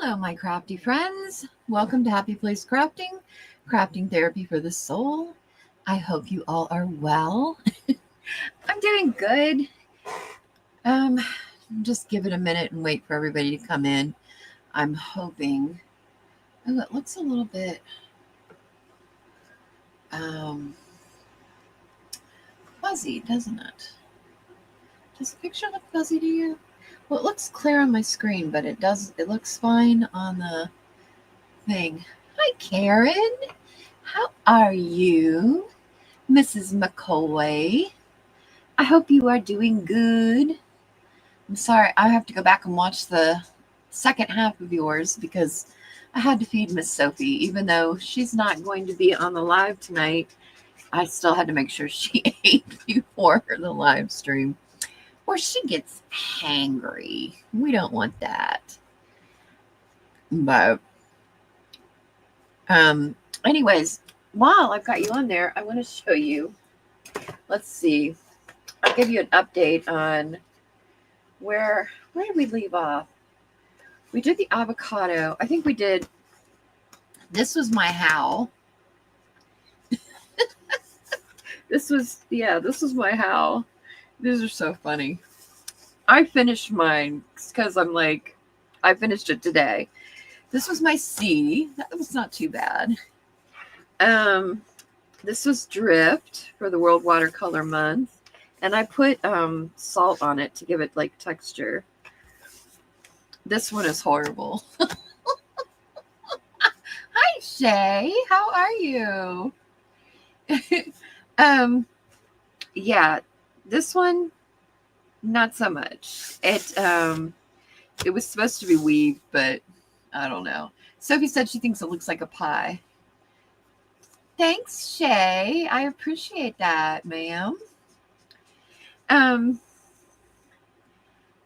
Hello, my crafty friends. Welcome to Happy Place Crafting, crafting therapy for the soul. I hope you all are well. I'm doing good. Just give it a minute and wait for everybody to come in. I'm hoping. Oh, it looks a little bit fuzzy, doesn't it? Does the picture look fuzzy to you? Well, it looks clear on my screen, but it looks fine on the thing. Hi, Karen. How are you, Mrs. McCoy? I hope you are doing good. I'm sorry, I have to go back and watch the second half of yours because I had to feed Miss Sophie. Even though she's not going to be on the live tonight, I still had to make sure she ate before the live stream, or she gets hangry. We don't want that. But anyways, while I've got you on there, I want to show you. Let's see. I'll give you an update on where did we leave off? We did the avocado. I think we did. This was my how. This was my how. These are so funny. I finished mine because I'm like, I finished it today. This was my C. That was not too bad. This was Drift for the World Watercolor Month. And I put salt on it to give it like texture. This one is horrible. Hi, Shay. How are you? Yeah, this one, not so much. It was supposed to be weaved, but I don't know. Sophie said she thinks it looks like a pie. Thanks, Shay. I appreciate that, ma'am.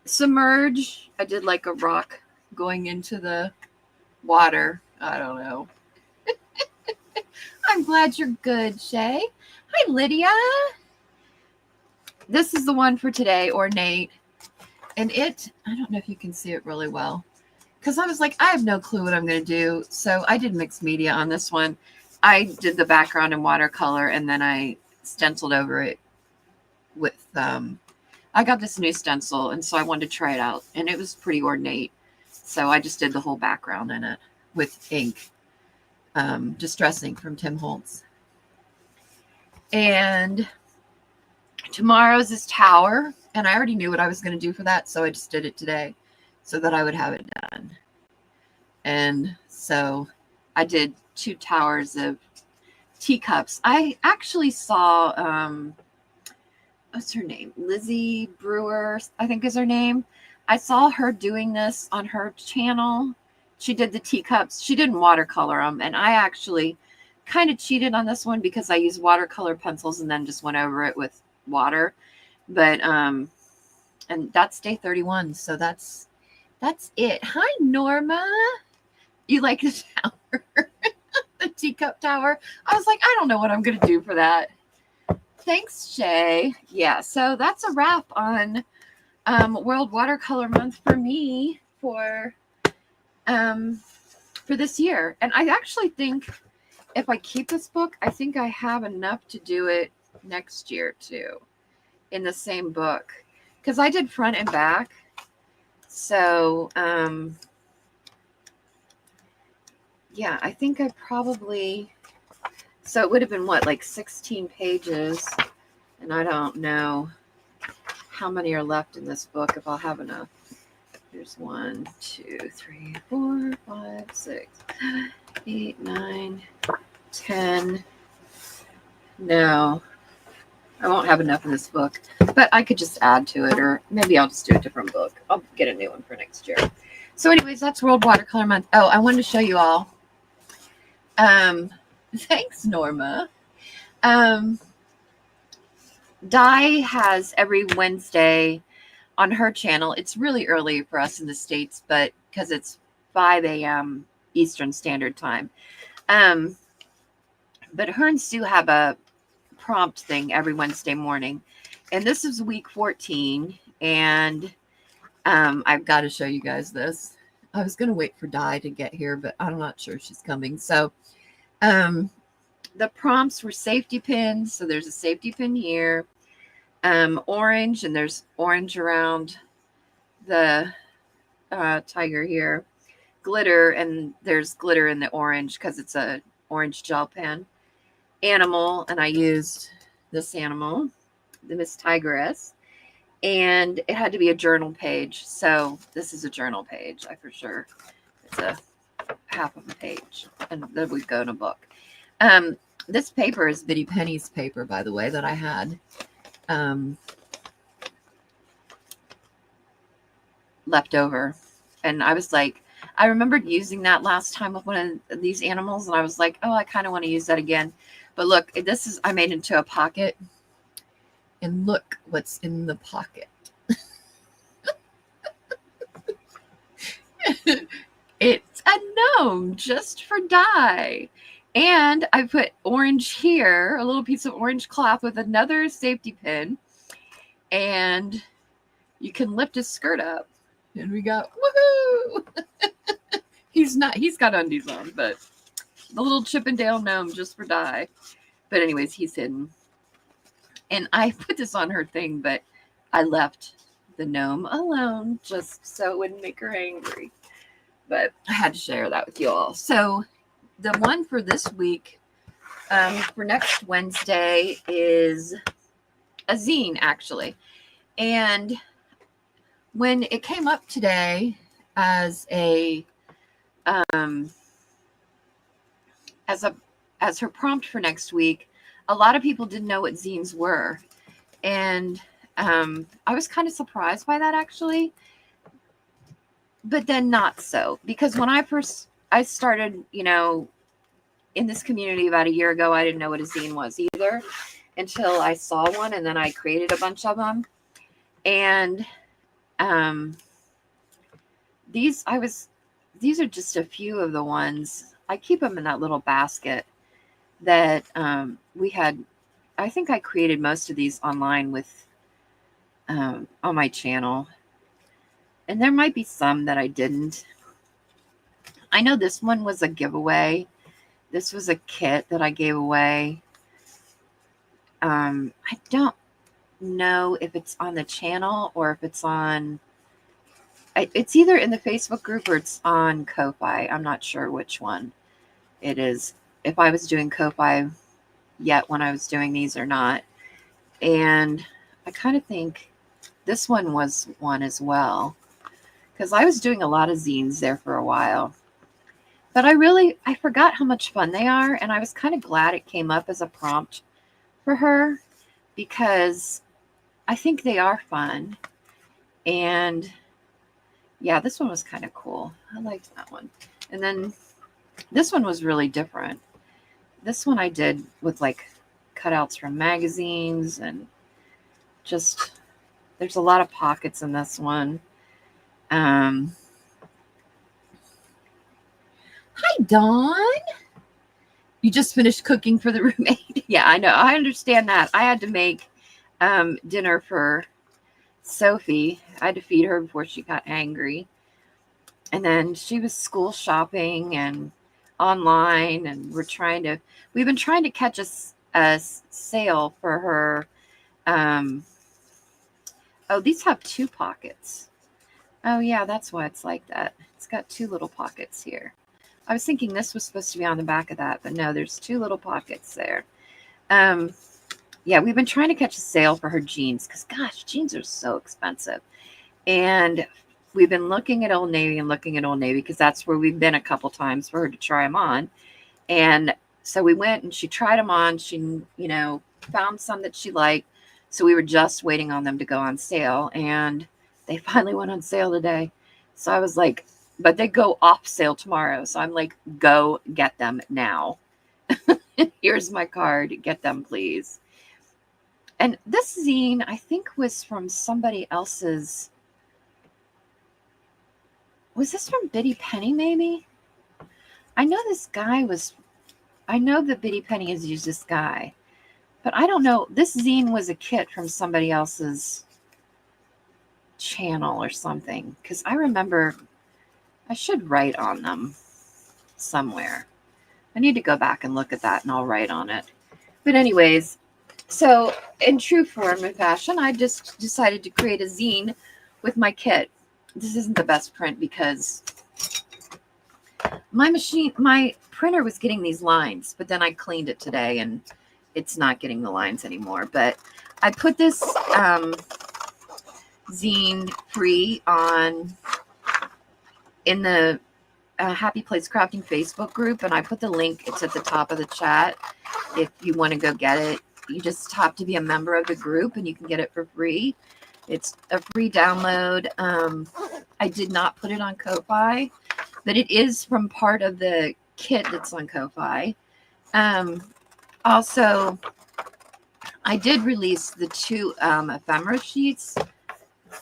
Submerge. I did like a rock going into the water. I don't know. I'm glad you're good, Shay. Hi, Lydia. This is the one for today, ornate. And I don't know if you can see it really well, because I was like, I have no clue what I'm going to do. So I did mixed media on this one. I did the background in watercolor, and then I stenciled over it with, I got this new stencil, and so I wanted to try it out, and it was pretty ornate. So I just did the whole background in it with ink, Distressing from Tim Holtz. And tomorrow's is Tower, and I already knew what I was going to do for that, so I just did it today so that I would have it done. And so I did 2 towers of teacups. I actually saw, what's her name? Lizzie Brewer, I think is her name. I saw her doing this on her channel. She did the teacups. She didn't watercolor them. And I actually kind of cheated on this one because I used watercolor pencils and then just went over it with water. But, and that's day 31. So that's it. Hi, Norma. You like the tower? The teacup tower? I was like, I don't know what I'm going to do for that. Thanks, Shay. Yeah, so that's a wrap on World Watercolor Month for me for this year. And I actually think if I keep this book, I think I have enough to do it next year too, in the same book, because I did front and back. So yeah, I think I probably, so it would have been what, like 16 pages, and I don't know how many are left in this book, if I'll have enough. Here's 1, 2, 3, 4, 5, 6, 8, 9, 10. No, I won't have enough in this book, but I could just add to it, or maybe I'll just do a different book. I'll get a new one for next year. So anyways, that's World Watercolor Month. Oh, I wanted to show you all. Thanks, Norma. Di has every Wednesday on her channel. It's really early for us in the States, but because it's 5 a.m. Eastern Standard Time. But her and Sue have a prompt thing every Wednesday morning. And this is week 14. And I've got to show you guys this. I was going to wait for Di to get here, but I'm not sure she's coming. So the prompts were safety pins. So there's a safety pin here, orange, and there's orange around the tiger here. Glitter, and there's glitter in the orange because it's a orange gel pen. Animal, and I used this animal, the Miss Tigress, and it had to be a journal page. So this is a journal page, I for sure. It's a half of a page, and that would go in a book. This paper is Bitty Penny's paper, by the way, that I had left over, and I was like, I remembered using that last time with one of these animals, and I was like, oh, I kind of want to use that again. But look, this is, I made into a pocket, and look what's in the pocket. It's a gnome just for Di. And I put orange here, a little piece of orange cloth with another safety pin, and you can lift his skirt up, and we got woohoo. He's got undies on, but the little Chippendale gnome just for Di. But anyways, he's hidden. And I put this on her thing, but I left the gnome alone just so it wouldn't make her angry. But I had to share that with you all. So the one for this week, for next Wednesday, is a zine, actually. And when it came up today as her prompt for next week, a lot of people didn't know what zines were. And I was kind of surprised by that, actually. But then not so. Because when I started, in this community about a year ago, I didn't know what a zine was either until I saw one, and then I created a bunch of them. And these are just a few of the ones. I keep them in that little basket that we had. I think I created most of these online with on my channel, and there might be some that I didn't. I know this one was a giveaway. This was a kit that I gave away. I don't know if it's on the channel or if it's on. It's either in the Facebook group or it's on Ko-Fi. I'm not sure which one it is. If I was doing Ko-Fi yet when I was doing these or not. And I kind of think this one was one as well, because I was doing a lot of zines there for a while. But I forgot how much fun they are, and I was kind of glad it came up as a prompt for her, because I think they are fun. And yeah, this one was kind of cool. I liked that one. And then this one was really different. This one I did with like cutouts from magazines, and just, there's a lot of pockets in this one. Hi, Dawn. You just finished cooking for the roommate. Yeah, I know. I understand that. I had to make dinner for Sophie. I had to feed her before she got angry. And then she was school shopping and online, and we've been trying to catch a sale for her. Oh, these have 2 pockets. Oh yeah, that's why it's like that. It's got 2 little pockets here. I was thinking this was supposed to be on the back of that, but no, there's 2 little pockets there. Yeah, we've been trying to catch a sale for her jeans, because gosh, jeans are so expensive. And we've been looking at Old Navy because that's where we've been a couple times for her to try them on. And so we went and she tried them on. She, found some that she liked. So we were just waiting on them to go on sale, and they finally went on sale today. So I was like, but they go off sale tomorrow. So I'm like, go get them now. Here's my card. Get them, please. And this zine, I think, was from somebody else's. Was this from Bitty Penny, maybe? I know that Bitty Penny has used this guy. But I don't know. This zine was a kit from somebody else's channel or something. Because I remember I should write on them somewhere. I need to go back and look at that and I'll write on it. But anyways, so in true form and fashion, I just decided to create a zine with my kit. This isn't the best print because my printer was getting these lines, but then I cleaned it today and it's not getting the lines anymore. But I put this zine free in the Happy Place Crafting Facebook group, and I put the link. It's at the top of the chat. If you want to go get it, you just have to be a member of the group and you can get it for free. It's a free download. I did not put it on Ko-Fi, but it is from part of the kit that's on Ko-Fi. Also, I did release the 2 ephemera sheets,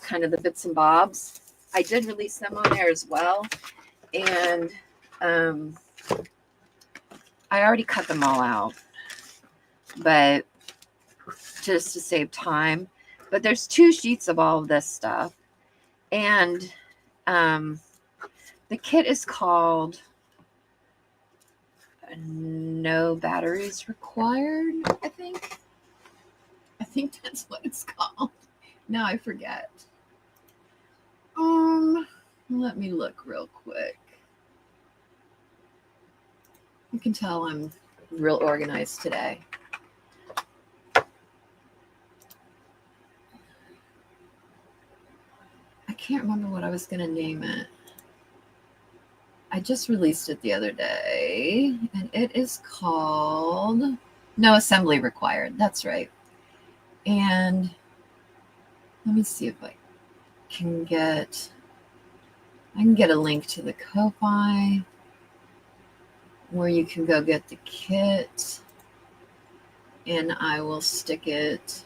kind of the bits and bobs. I did release them on there as well. And I already cut them all out, but just to save time. But there's 2 sheets of all of this stuff. And the kit is called No Batteries Required, I think. I think that's what it's called. Now I forget. Let me look real quick. You can tell I'm real organized today. I can't remember what I was going to name it. I just released it the other day, and it is called No Assembly Required. That's right. And let me see if I can get a link to the Ko-Fi where you can go get the kit, and I will stick it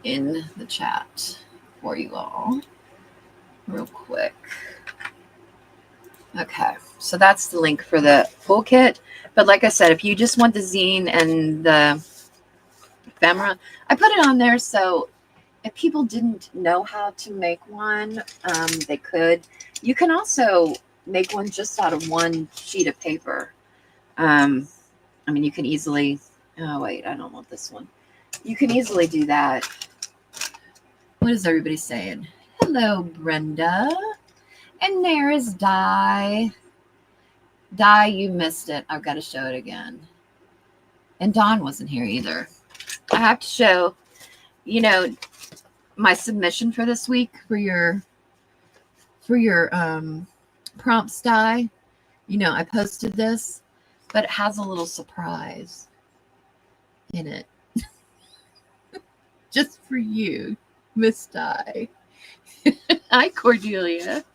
in the chat for you all real quick. Okay, so that's the link for the full kit. But like I said, if you just want the zine and the ephemera, I put it on there so if people didn't know how to make one, they could. You can also make one just out of 1 sheet of paper. I mean, you can easily, oh wait, I don't want this one. You can easily do that. What is everybody saying? Hello, Brenda. And there is Di. Di, you missed it. I've got to show it again. And Dawn wasn't here either. I have to show, my submission for this week for your prompts, Di. I posted this, but it has a little surprise in it. Just for you, Miss Di. Hi, Cordelia.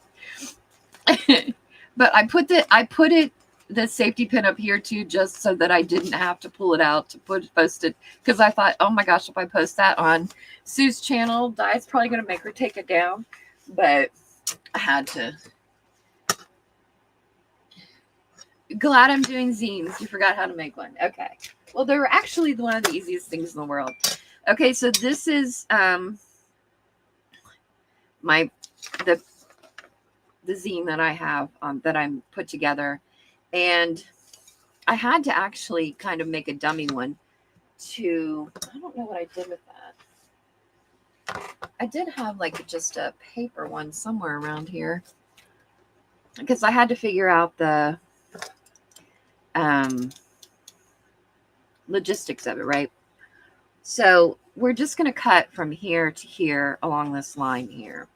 But I put the safety pin up here too, just so that I didn't have to pull it out to post it, because I thought, oh my gosh, if I post that on Sue's channel, Di's probably going to make her take it down. But I had to. Glad I'm doing zines. You forgot how to make one. Okay. Well, they were actually one of the easiest things in the world. Okay, so this is the zine that I have that I'm put together, and I had to actually kind of make a dummy one to, I don't know what I did with that. I did have like just a paper one somewhere around here because I had to figure out the logistics of it, right? So we're just going to cut from here to here along this line here.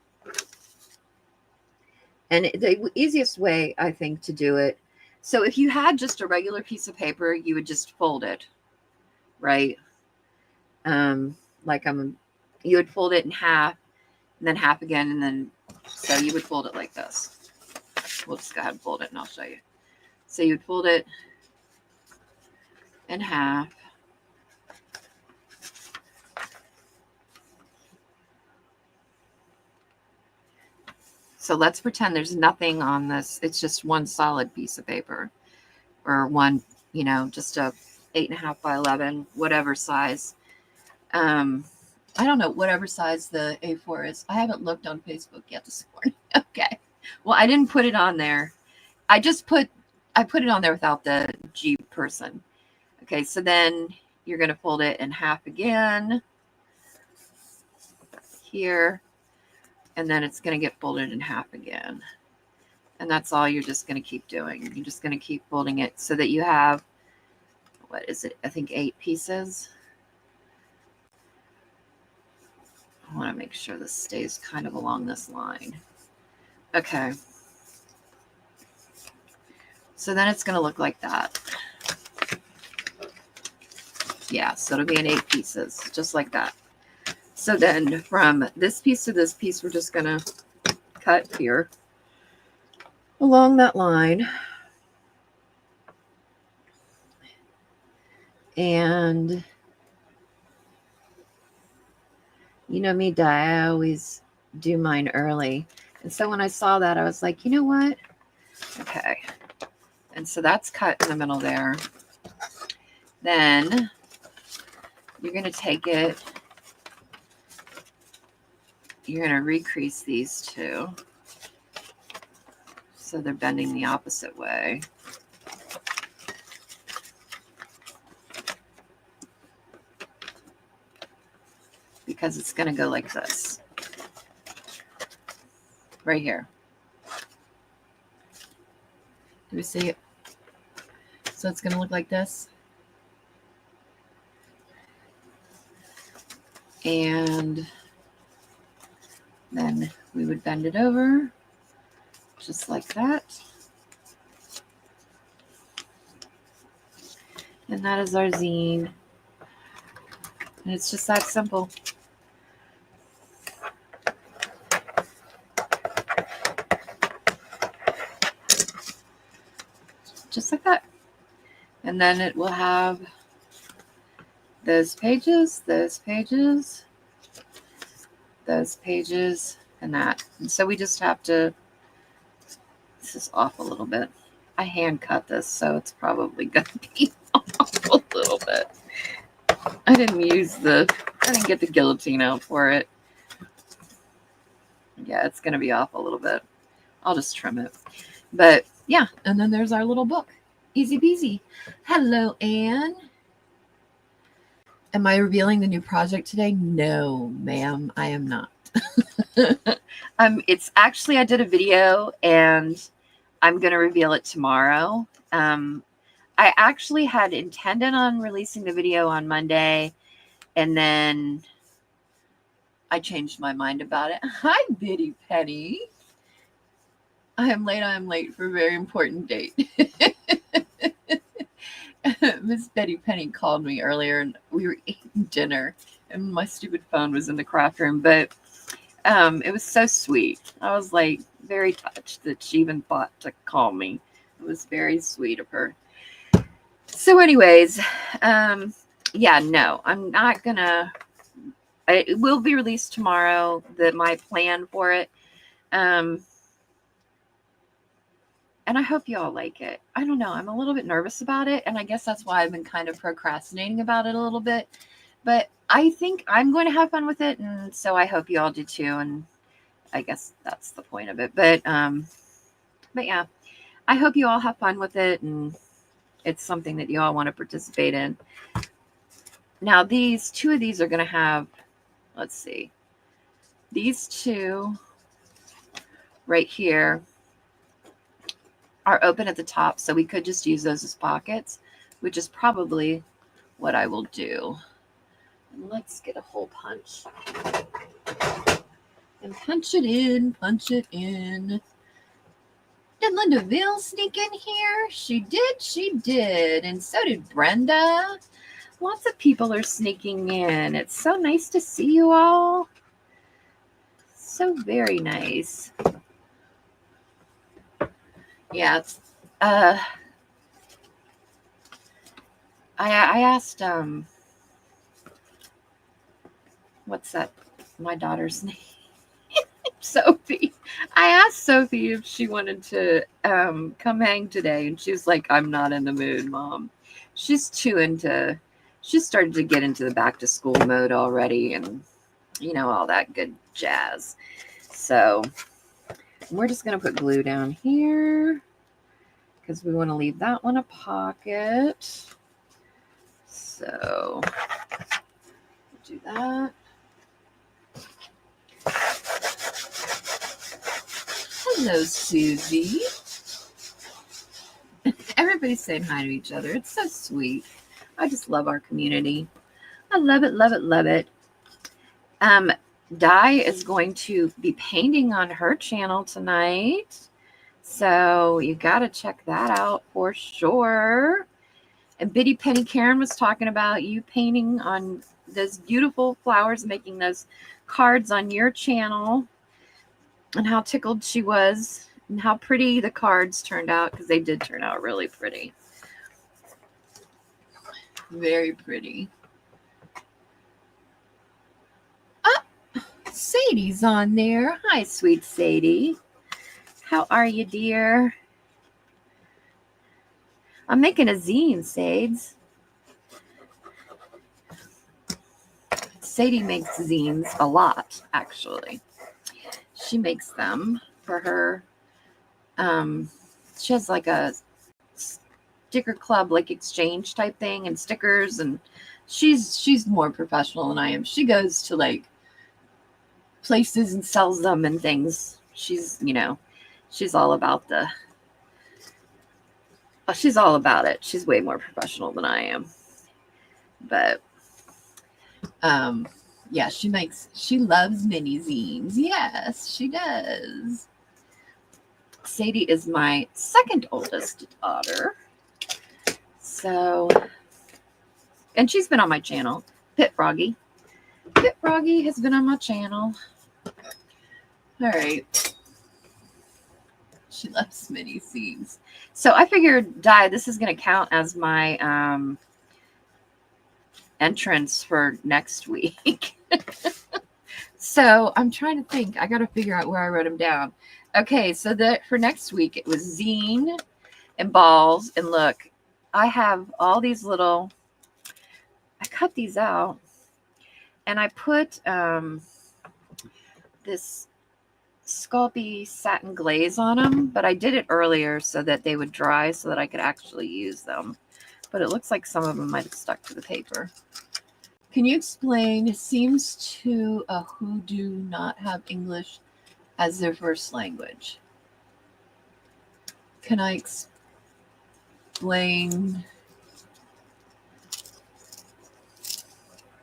And the easiest way, I think, to do it, so if you had just a regular piece of paper, you would just fold it, right? You would fold it in half, and then half again, and then, so you would fold it like this. We'll just go ahead and fold it, and I'll show you. So you would fold it in half. So let's pretend there's nothing on this. It's just one solid piece of paper, or one, just a 8.5 by 11, whatever size. I don't know, whatever size the A4 is. I haven't looked on Facebook yet this morning. Okay. Well, I didn't put it on there. I put it on there without the G person. Okay, so then you're going to fold it in half again here, and then it's going to get folded in half again. And that's all you're just going to keep doing. You're just going to keep folding it so that you have, what is it? I think 8 pieces. I want to make sure this stays kind of along this line. Okay. So then it's going to look like that. Yeah, so it'll be in 8 pieces, just like that. So then from this piece to this piece, we're just going to cut here along that line. And you know me, Di, I always do mine early. And so when I saw that, I was like, you know what? Okay. And so that's cut in the middle there. Then you're going to take it, you're going to recrease these two so they're bending the opposite way. Because it's going to go like this. Right here. Do you see it? So it's going to look like this. And then we would bend it over just like that. And that is our zine. And it's just that simple. Just like that. And then it will have those pages, those pages, those pages, and that. And so we just have to, this is off a little bit. I hand cut this, so it's probably going to be off a little bit. I didn't get the guillotine out for it. Yeah, it's going to be off a little bit. I'll just trim it. But yeah, and then there's our little book. Easy peasy. Hello, Anne. Am I revealing the new project today? No, ma'am, I am not. It's actually, I did a video and I'm going to reveal it tomorrow. I actually had intended on releasing the video on Monday, and then I changed my mind about it. Hi, Biddy Penny. I am late for a very important date. Miss Betty Penny called me earlier and we were eating dinner and my stupid phone was in the craft room, but it was so sweet. I was like very touched that she even thought to call me. It was very sweet of her. So anyways, yeah, no, I'm not gonna, it will be released tomorrow, my plan for it. And I hope you all like it. I don't know. I'm a little bit nervous about it. And I guess that's why I've been kind of procrastinating about it a little bit. But I think I'm going to have fun with it. And so I hope you all do too. And I guess that's the point of it. But yeah, I hope you all have fun with it. And it's something that you all want to participate in. Now, two of these are going to have, let's see, these two right here are open at the top, so we could just use those as pockets, which is probably what I will do. And let's get a hole punch and punch it in, punch it in. Did Linda Ville sneak in here? She did, and so did Brenda. Lots of people are sneaking in. It's so nice to see you all. So very nice. Yeah, it's, I asked, what's that? My daughter's name? Sophie. I asked Sophie if she wanted to come hang today, and she was like, I'm not in the mood, Mom. She's started to get into the back to school mode already, and you know, all that good jazz. So We're just going to put glue down here because we want to leave that one a pocket. So do that. Hello, Susie. Everybody's saying hi to each other. It's so sweet. I just love our community. I love it, love it, love it. Di is going to be painting on her channel tonight. So you got to check that out for sure. And Bitty Penny Karen was talking about you painting on those beautiful flowers, making those cards on your channel, and how tickled she was and how pretty the cards turned out, because they did turn out really pretty. Very pretty. Oh, Sadie's on there. Hi, sweet Sadie. How are you, dear? I'm making a zine, Sades. Sadie makes zines a lot, actually. She makes them for her. She has like a sticker club, like exchange type thing, and stickers, and she's more professional than I am. She goes to like places and sells them and things. She's all about she's all about it. She's way more professional than I am. But yeah, she loves mini zines. Yes, she does. Sadie is my second oldest daughter. So, and she's been on my channel. Pit Froggy. Pit Froggy has been on my channel. All right. She loves mini zines. So I figured, Di, this is going to count as my entrance for next week. So I'm trying to think. I got to figure out where I wrote them down. Okay, so for next week, it was zine and balls. And look, I have all these little, I cut these out. And I put this Sculpey satin glaze on them. But I did it earlier so that they would dry so that I could actually use them. But it looks like some of them might have stuck to the paper. Can you explain? It seems to who do not have English as their first language. Can I explain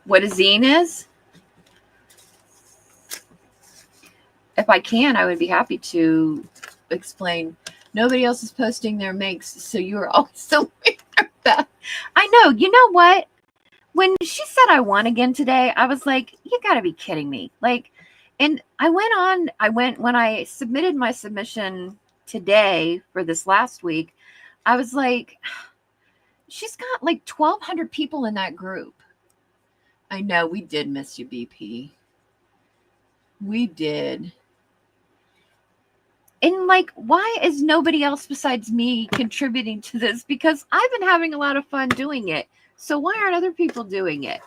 what a zine is? If I can, I would be happy to explain. Nobody else is posting their makes, so you are always so weird about. I know. You know what? When she said I won again today, I was like, you got to be kidding me. Like, and when I submitted my submission today for this last week, I was like, she's got like 1,200 people in that group. I know, we did miss you, BP. We did. And like, why is nobody else besides me contributing to this? Because I've been having a lot of fun doing it. So why aren't other people doing it?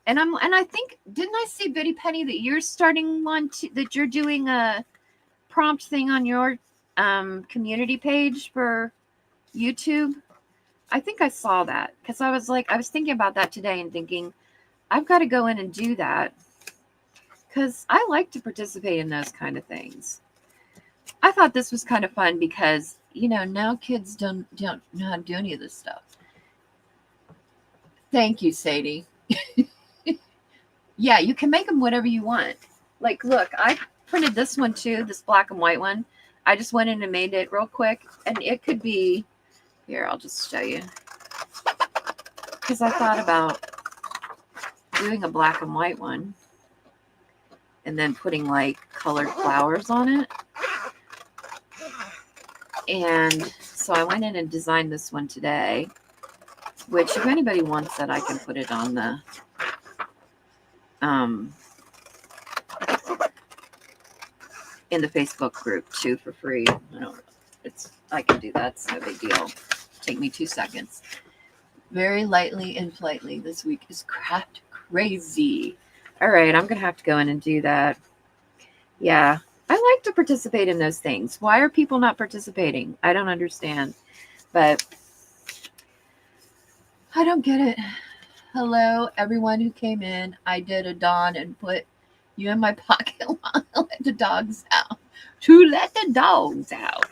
And I think, didn't I see, Bitty Penny, that you're starting one that you're doing a prompt thing on your community page for YouTube? I think I saw that, because I was thinking about that today and thinking, I've got to go in and do that, because I like to participate in those kind of things. I thought this was kind of fun because, now kids don't know how to do any of this stuff. Thank you, Sadie. Yeah, you can make them whatever you want. Like, look, I printed this one too, this black and white one. I just went in and made it real quick. And it could be, here, I'll just show you. Because I thought about doing a black and white one and then putting like colored flowers on it. And so I went in and designed this one today, which if anybody wants it, I can put it on the in the Facebook group too for free. I can do that. It's no big deal. Take me 2 seconds. Very lightly and politely. This week is craft crazy. All right, I'm gonna have to go in and do that. Yeah, I like to participate in those things. Why are people not participating? I don't understand. But I don't get it. Hello, everyone who came in. I did a dawn and put you in my pocket while I let the dogs out. To let the dogs out.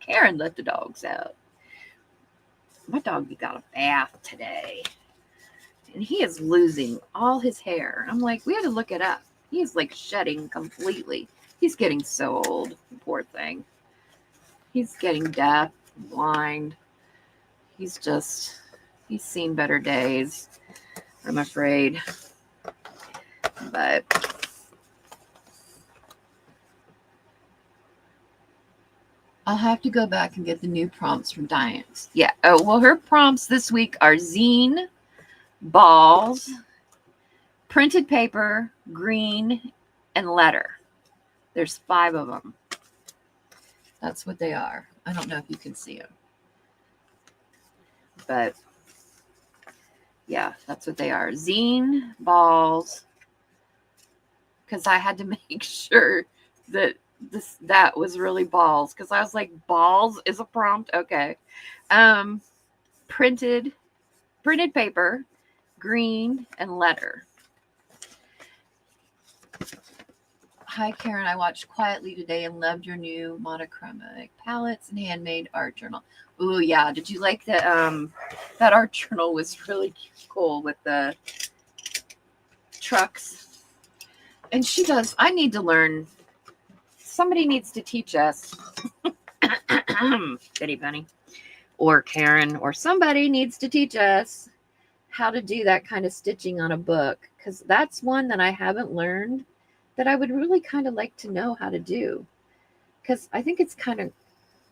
Karen let the dogs out. My doggy got a bath today. And he is losing all his hair. I'm like, we had to look it up. He's like shedding completely. He's getting so old. Poor thing. He's getting deaf, blind. He's seen better days, I'm afraid. But I'll have to go back and get the new prompts from Diane's. Yeah. Oh, well, her prompts this week are zine, balls, printed paper, green, and letter. There's 5 of them. That's what they are. I don't know if you can see them. But yeah, that's what they are. Zine, balls. Because I had to make sure that that was really balls. Because I was like, balls is a prompt? Okay. Printed paper, green, and letter. Hi, Karen. I watched quietly today and loved your new monochromatic palettes and handmade art journal. Ooh, yeah. Did you like that? That art journal was really cool with the trucks. And she does. I need to learn. Somebody needs to teach us. Betty Penny or Karen or somebody needs to teach us how to do that kind of stitching on a book. Because that's one that I haven't learned that I would really kind of like to know how to do. Because I think it's kind of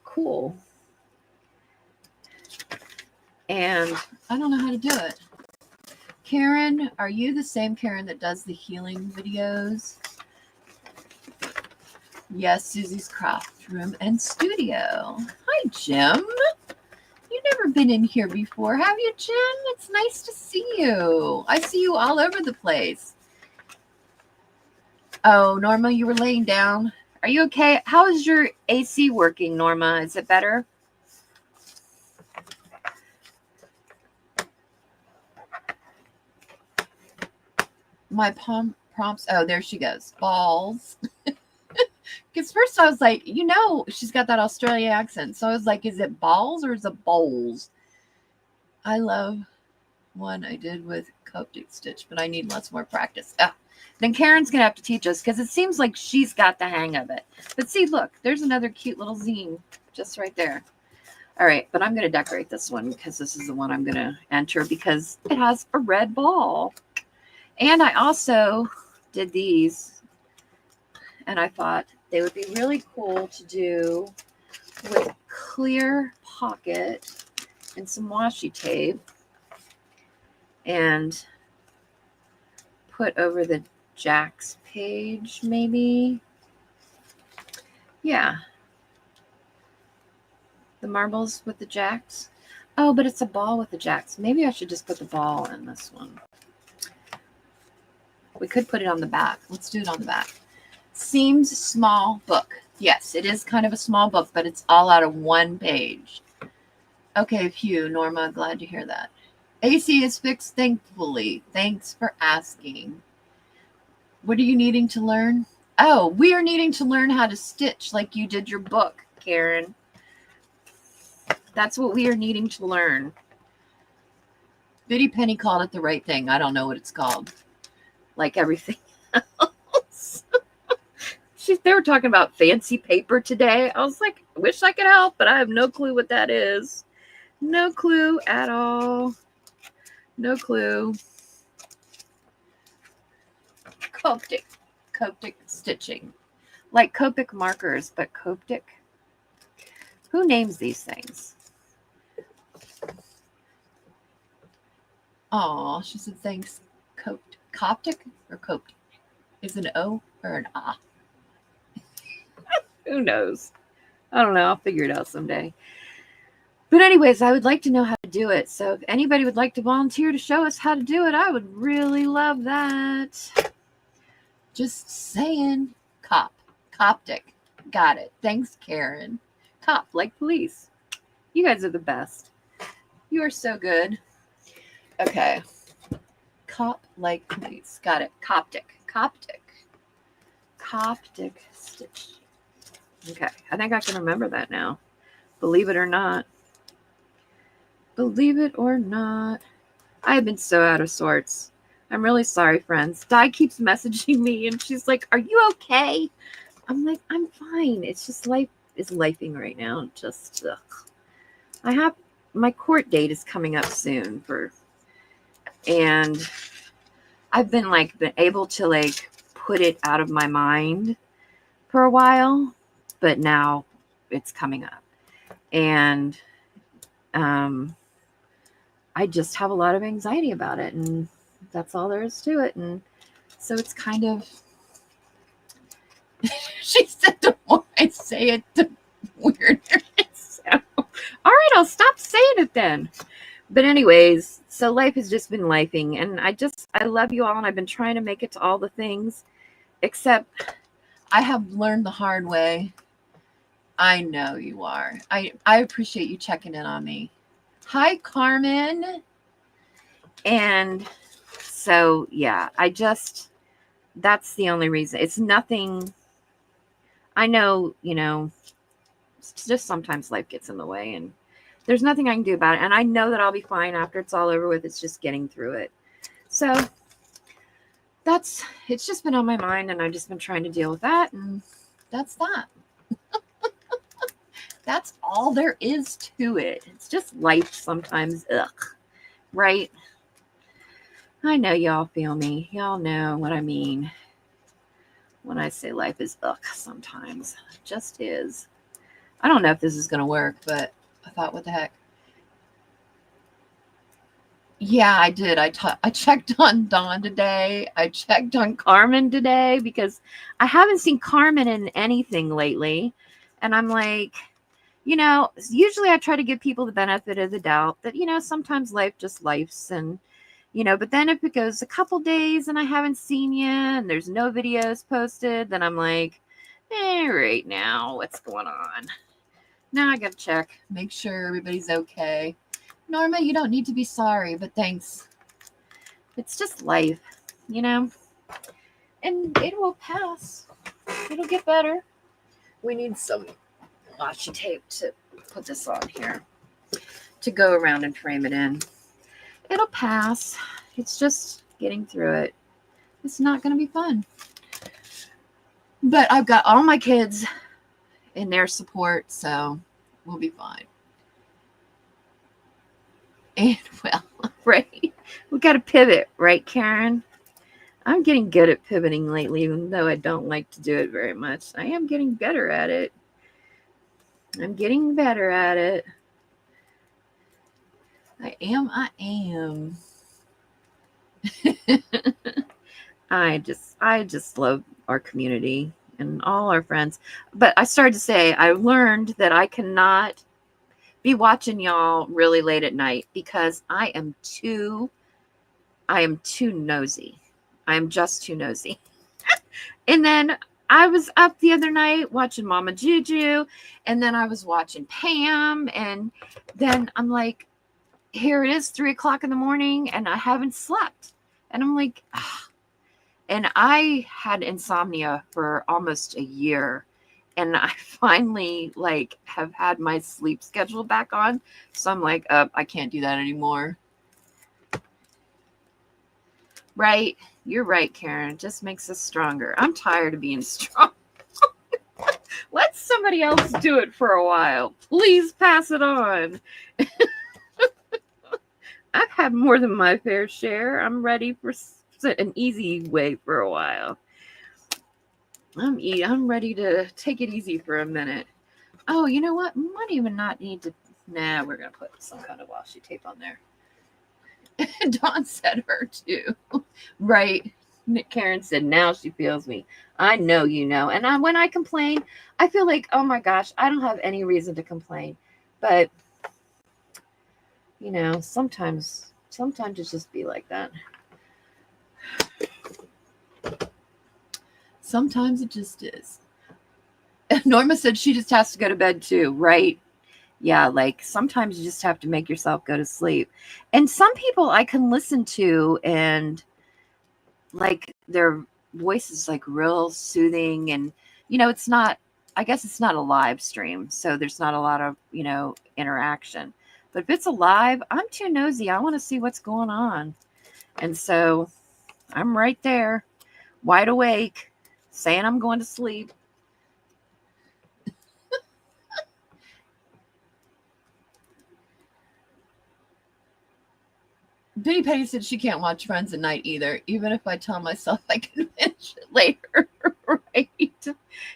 cool. And I don't know how to do it. Karen, are you the same Karen that does the healing videos? Yes, Susie's Craft Room and Studio. Hi, Jim. You've never been in here before, have you, Jim? It's nice to see you. I see you all over the place. Oh, Norma, you were laying down. Are you okay? How is your AC working, Norma? Is it better? My prompts. Oh, there she goes. Balls. Because first I was like, she's got that Australia accent. So I was like, is it balls or is it bowls? I love one I did with Coptic stitch, but I need lots more practice. Then Karen's going to have to teach us because it seems like she's got the hang of it. But see, look, there's another cute little zine just right there. All right, but I'm going to decorate this one because this is the one I'm going to enter because it has a red ball. And I also did these, and I thought they would be really cool to do with clear pocket and some washi tape and put over the Jack's page, maybe. Yeah. The marbles with the Jacks. Oh, but it's a ball with the Jacks. Maybe I should just put the ball in this one. We could put it on the back. Let's do it on the back. Seems small book. Yes, it is kind of a small book, but it's all out of one page. Okay, phew, Norma, glad to hear that. AC is fixed, thankfully. Thanks for asking. What are you needing to learn? Oh, we are needing to learn how to stitch like you did your book, Karen. That's what we are needing to learn. Biddy Penny called it the right thing. I don't know what it's called. Like everything else. They were talking about fancy paper today. I was like, I wish I could help, but I have no clue what that is. No clue at all. No clue. Coptic stitching. Like Copic markers, but Coptic. Who names these things? Oh, she said thanks. Coptic or Coptic? Is it an O or an A? Who knows? I don't know. I'll figure it out someday. But anyways, I would like to know how to do it. So if anybody would like to volunteer to show us how to do it, I would really love that. Just saying. Coptic. Got it. Thanks, Karen. Cop, like police. You guys are the best. You are so good. Okay. Cop, like police. Got it. Coptic stitch. Okay. I think I can remember that now. Believe it or not. Believe it or not. I have been so out of sorts. I'm really sorry, friends. Di keeps messaging me and she's like, are you okay? I'm like, I'm fine. It's just life is lifing right now. Just, I have, my court date is coming up soon and I've been able to put it out of my mind for a while, but now it's coming up. And, I just have a lot of anxiety about it, and that's all there is to it. And so it's kind of, she said, the more I say it, the weirder it sounds. All right, I'll stop saying it then. But anyways, so life has just been lifing, and I love you all, and I've been trying to make it to all the things, except I have learned the hard way. I know you are. I appreciate you checking in on me. Hi, Carmen. And so, yeah, that's the only reason. It's nothing. I know, it's just sometimes life gets in the way and there's nothing I can do about it. And I know that I'll be fine after it's all over with. It's just getting through it. So it's just been on my mind and I've just been trying to deal with that. And that's that. That's all there is to it. It's just life sometimes. Ugh. Right? I know y'all feel me. Y'all know what I mean when I say life is ugh sometimes. It just is. I don't know if this is going to work, but I thought, what the heck? Yeah, I did. I checked on Dawn today. I checked on Carmen today because I haven't seen Carmen in anything lately. And I'm like, usually I try to give people the benefit of the doubt that, sometimes life just lifes and, but then if it goes a couple days and I haven't seen you and there's no videos posted, then I'm like, right now, what's going on? Now I got to check, make sure everybody's okay. Norma, you don't need to be sorry, but thanks. It's just life, and it will pass. It'll get better. We need some washi tape to put this on here to go around and frame it in. It'll pass. It's just getting through it. It's not going to be fun. But I've got all my kids in their support, so we'll be fine. And, well, right, we got to pivot, right, Karen? I'm getting good at pivoting lately, even though I don't like to do it very much. I am getting better at it. I'm getting better at it. I am. I just love our community and all our friends. But I started to say, I learned that I cannot be watching y'all really late at night because I am too nosy. I am just too nosy. And then I was up the other night watching Mama Juju, and then I was watching Pam, and then I'm like, here it is, 3:00 in the morning, and I haven't slept. And I'm like, ugh. And I had insomnia for almost a year. And I finally have had my sleep schedule back on. So I'm like, I can't do that anymore. Right. You're right, Karen. It just makes us stronger. I'm tired of being strong. Let somebody else do it for a while. Please pass it on. I've had more than my fair share. I'm ready for an easy way for a while. I'm ready to take it easy for a minute. Oh, you know what? Might even not need to. Nah, we're going to put some kind of washi tape on there. Dawn said her too. Right. Karen said, now she feels me. I know you know. And when I complain, I feel like, oh my gosh, I don't have any reason to complain. But, sometimes it just be like that. Sometimes it just is. Norma said she just has to go to bed too, right? Yeah, like sometimes you just have to make yourself go to sleep. And some people I can listen to and like their voice is like real soothing and it's not, I guess it's not a live stream, so there's not a lot of, interaction. But if it's a live, I'm too nosy. I want to see what's going on. And so I'm right there, wide awake, saying I'm going to sleep. Bitty Petty said she can't watch Friends at night either, even if I tell myself I can finish it later. Right?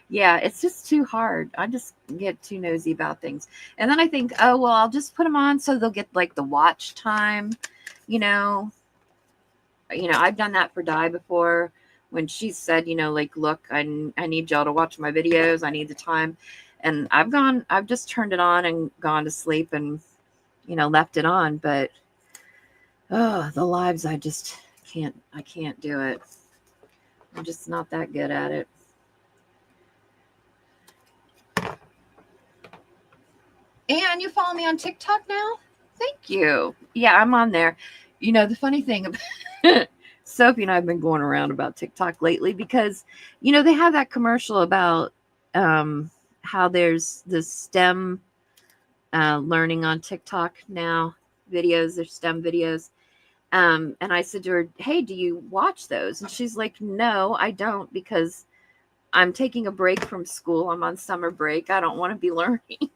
Yeah, it's just too hard. I just get too nosy about things. And then I think, oh, well, I'll just put them on so they'll get like the watch time. I've done that for Di before when she said, like, look, I need y'all to watch my videos. I need the time. And I've just turned it on and gone to sleep and, left it on. But the lives, I can't do it. I'm just not that good at it. And you follow me on TikTok now? Thank you. Yeah, I'm on there. The funny thing about Sophie and I have been going around about TikTok lately because, they have that commercial about how there's this STEM learning on TikTok now, videos, there's STEM videos. And I said to her, hey, do you watch those? And she's like, no, I don't, because I'm taking a break from school. I'm on summer break. I don't want to be learning.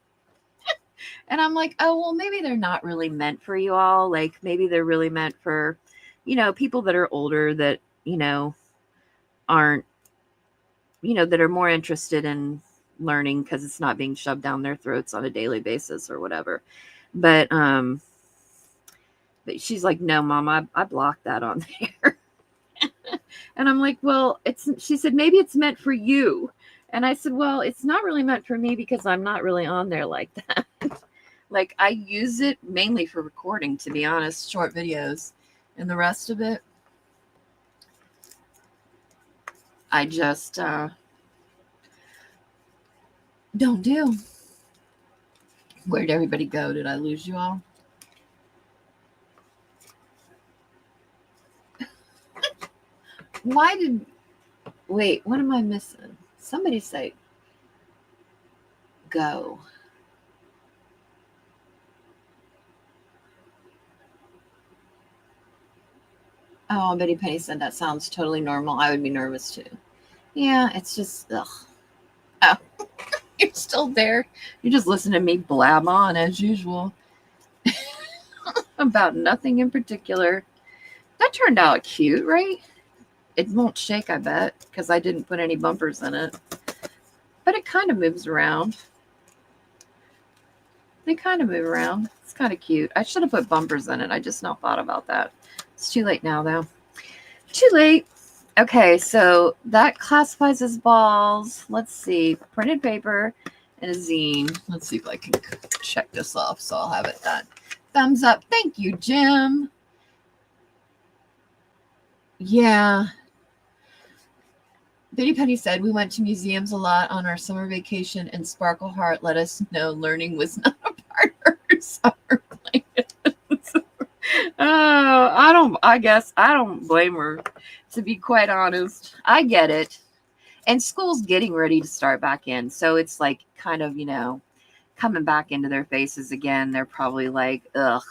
And I'm like, oh, well, maybe they're not really meant for you all. Like maybe they're really meant for, people that are older that, aren't, that are more interested in learning because it's not being shoved down their throats on a daily basis or whatever. But she's like, no, Mom, I blocked that on there. And I'm like, well, she said, maybe it's meant for you. And I said, well, it's not really meant for me because I'm not really on there like that. Like I use it mainly for recording, to be honest, short videos, and the rest of it, I just don't do. Where'd everybody go? Did I lose you all? Wait, what am I missing? Somebody say go. Oh, Betty Penny said that sounds totally normal. I would be nervous too. Yeah, it's just, ugh. Oh, you're still there. You just listen to me blab on as usual about nothing in particular. That turned out cute, right? It won't shake, I bet, because I didn't put any bumpers in it. But it kind of moves around. They kind of move around. It's kind of cute. I should have put bumpers in it. I just now thought about that. It's too late now, though. Too late. Okay, so that classifies as balls. Let's see. Printed paper and a zine. Let's see if I can check this off so I'll have it done. Thumbs up. Thank you, Jim. Yeah. Bitty Penny said, we went to museums a lot on our summer vacation, and Sparkle Heart let us know learning was not a part of her summer plans. I guess I don't blame her, to be quite honest. I get it. And school's getting ready to start back in. So it's like kind of, coming back into their faces again. They're probably like, ugh,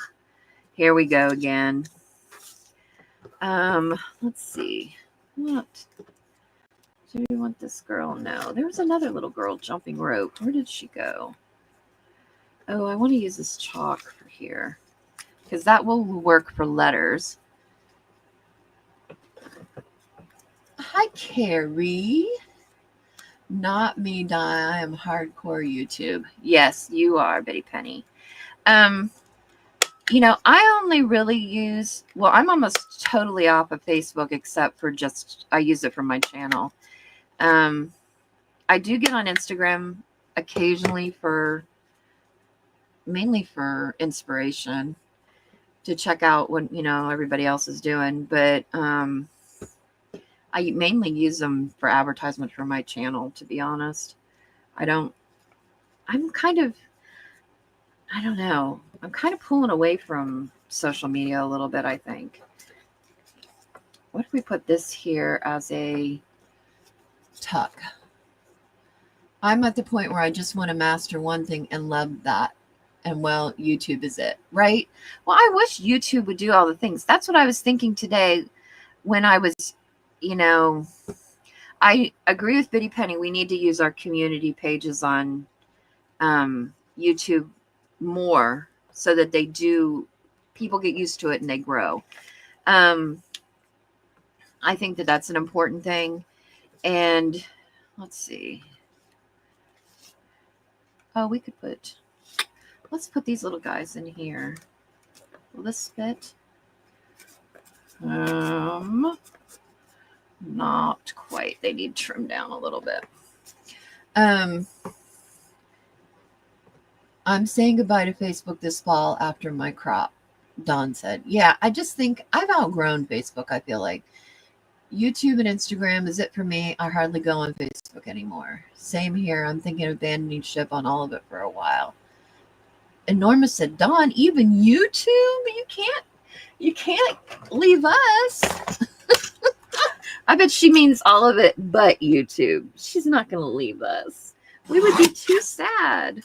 here we go again. Let's see. What? Do we want this girl? No. There was another little girl jumping rope. Where did she go? Oh, I want to use this chalk for here, because that will work for letters. Hi, Carrie. Not me, Di. I am hardcore YouTube. Yes, you are, Betty Penny. I only really use, well, I'm almost totally off of Facebook except for I use it for my channel. I do get on Instagram occasionally mainly for inspiration, to check out what, everybody else is doing. But I mainly use them for advertisement for my channel, to be honest. I'm kind of, I don't know. I'm kind of pulling away from social media a little bit, I think. What if we put this here as a tuck? I'm at the point where I just want to master one thing and love that. And well, YouTube is it, right? Well, I wish YouTube would do all the things. That's what I was thinking today when I was, you know, I agree with Biddy Penny. We need to use our community pages on YouTube more so that people get used to it and they grow. I think that that's an important thing. And let's see. Oh, let's put these little guys in here. Will this fit? Not quite. They need trimmed down a little bit. I'm saying goodbye to Facebook this fall after my crop, Dawn said. Yeah, I just think I've outgrown Facebook, I feel like. YouTube and Instagram is it for me. I hardly go on Facebook anymore. Same here. I'm thinking of abandoning ship on all of it for a while. And Norma said, Dawn, even YouTube? You can't leave us. I bet she means all of it but YouTube. She's not going to leave us. We would be too sad.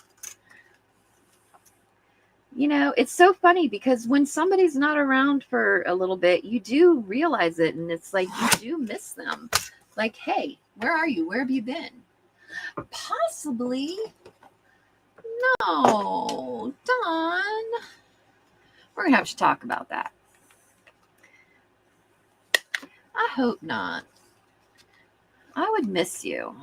You know, it's so funny because when somebody's not around for a little bit, you do realize it. And it's like you do miss them. Like, hey, where are you? Where have you been? Possibly. No, Dawn. We're going to have to talk about that. I hope not. I would miss you.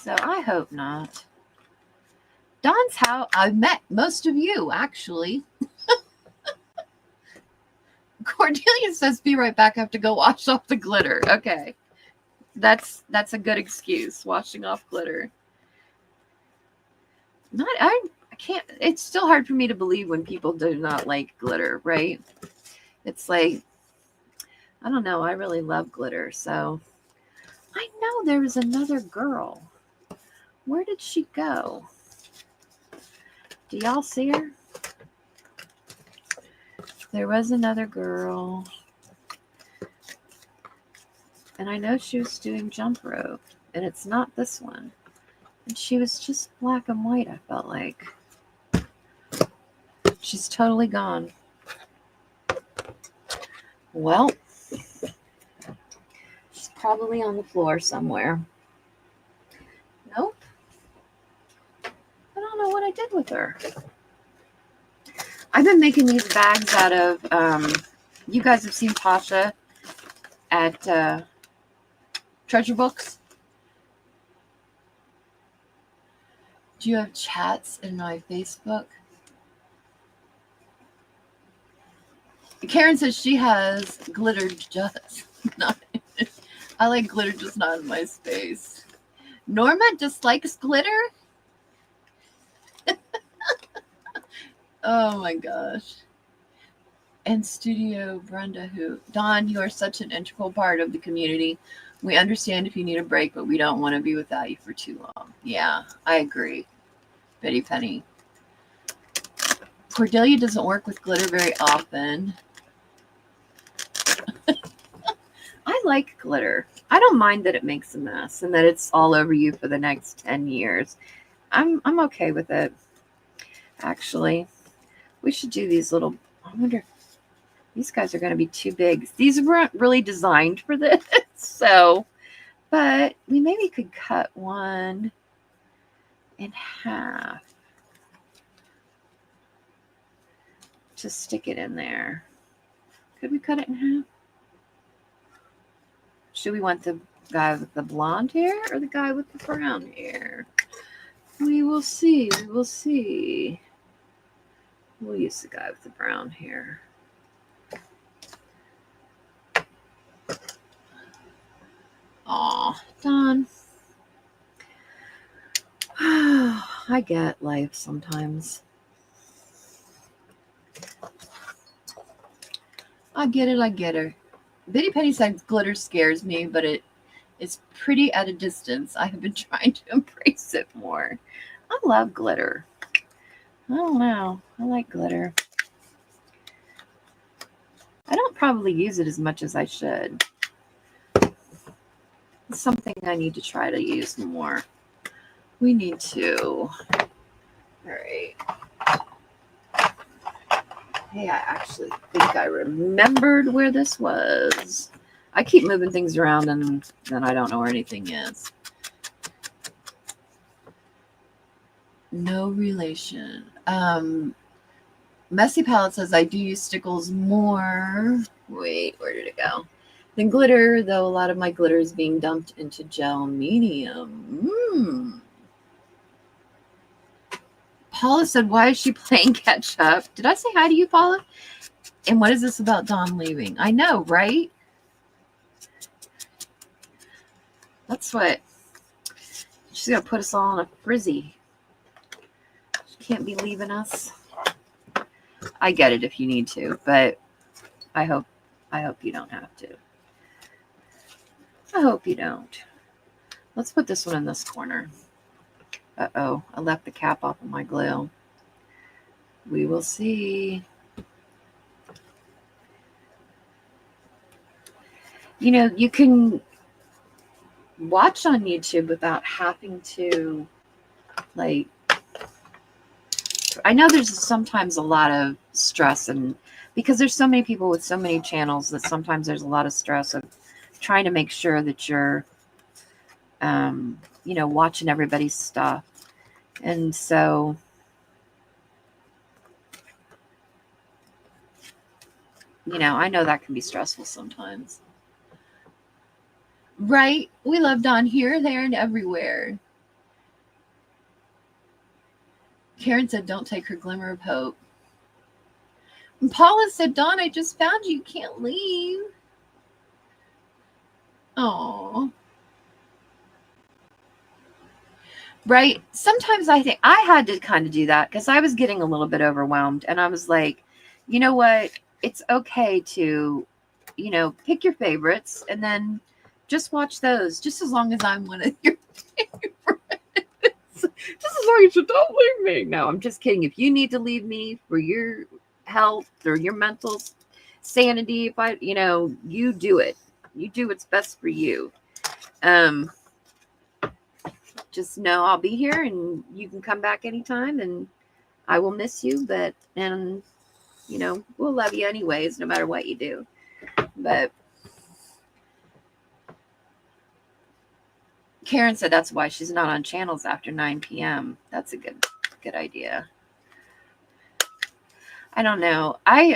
So I hope not. Dawn's how I've met most of you, actually. Cordelia says, be right back. I have to go wash off the glitter. Okay. That's a good excuse. Washing off glitter. I can't, it's still hard for me to believe when people do not like glitter, right? It's like, I don't know. I really love glitter. So I know there was another girl. Where did she go? Do y'all see her? There was another girl. And I know she was doing jump rope. And it's not this one. And she was just black and white, I felt like. She's totally gone. Well, she's probably on the floor somewhere. Nope. I don't know what I did with her. I've been making these bags out of, you guys have seen Tasha at Treasure Books. Do you have chats in my Facebook? Karen says she has glitter just not. I like glitter, just not in my space. Norma dislikes glitter? Oh my gosh. And Studio Brenda, Dawn, you are such an integral part of the community. We understand if you need a break, but we don't want to be without you for too long. Yeah, I agree. Betty Penny. Cordelia doesn't work with glitter very often. I like glitter. I don't mind that it makes a mess and that it's all over you for the next 10 years. I'm okay with it. Actually, we should do these little, I wonder if these guys are going to be too big. These weren't really designed for this. So, but we maybe could cut one in half to stick it in there. Could we cut it in half? Should we want the guy with the blonde hair or the guy with the brown hair? We will see. We will see. We'll use the guy with the brown hair. Aw, done. I get life sometimes. I get it. I get her. Bitty Penny said glitter scares me, but it is pretty at a distance. I have been trying to embrace it more. I love glitter. I don't know. I like glitter. I don't probably use it as much as I should. It's something I need to try to use more. We need to. All right. Hey, I actually think I remembered where this was. I keep moving things around and then I don't know where anything is. No relation. Messy Palette says I do use stickles more. Wait, where did it go? Than glitter, though a lot of my glitter is being dumped into gel medium. Paula said, why is she playing catch up? Did I say hi to you, Paula? And what is this about Dawn leaving? I know, right? That's what. She's going to put us all in a frizzy. She can't be leaving us. I get it if you need to, but I hope you don't have to. I hope you don't. Let's put this one in this corner. Uh-oh, I left the cap off of my glue. We will see. You know, you can watch on YouTube without having to, like, I know there's sometimes a lot of stress, and because there's so many people with so many channels that sometimes there's a lot of stress of trying to make sure that you're, you know, watching everybody's stuff. And so, you know, I know that can be stressful sometimes. Right? We love Dawn here, there, and everywhere. Karen said, don't take her glimmer of hope. And Paula said, Dawn, I just found you. You can't leave. Oh. Right? Sometimes I think I had to kind of do that because I was getting a little bit overwhelmed. And I was like, you know what? It's okay to, you know, pick your favorites and then just watch those, just as long as I'm one of your favorites. Just as long as you don't leave me. No, I'm just kidding. If you need to leave me for your health or your mental sanity, if I, you know, you do it. You do what's best for you. Just know I'll be here and you can come back anytime and I will miss you, but, and, you know, we'll love you anyways, no matter what you do. But Karen said that's why she's not on channels after 9 p.m. That's a good idea. I don't know. I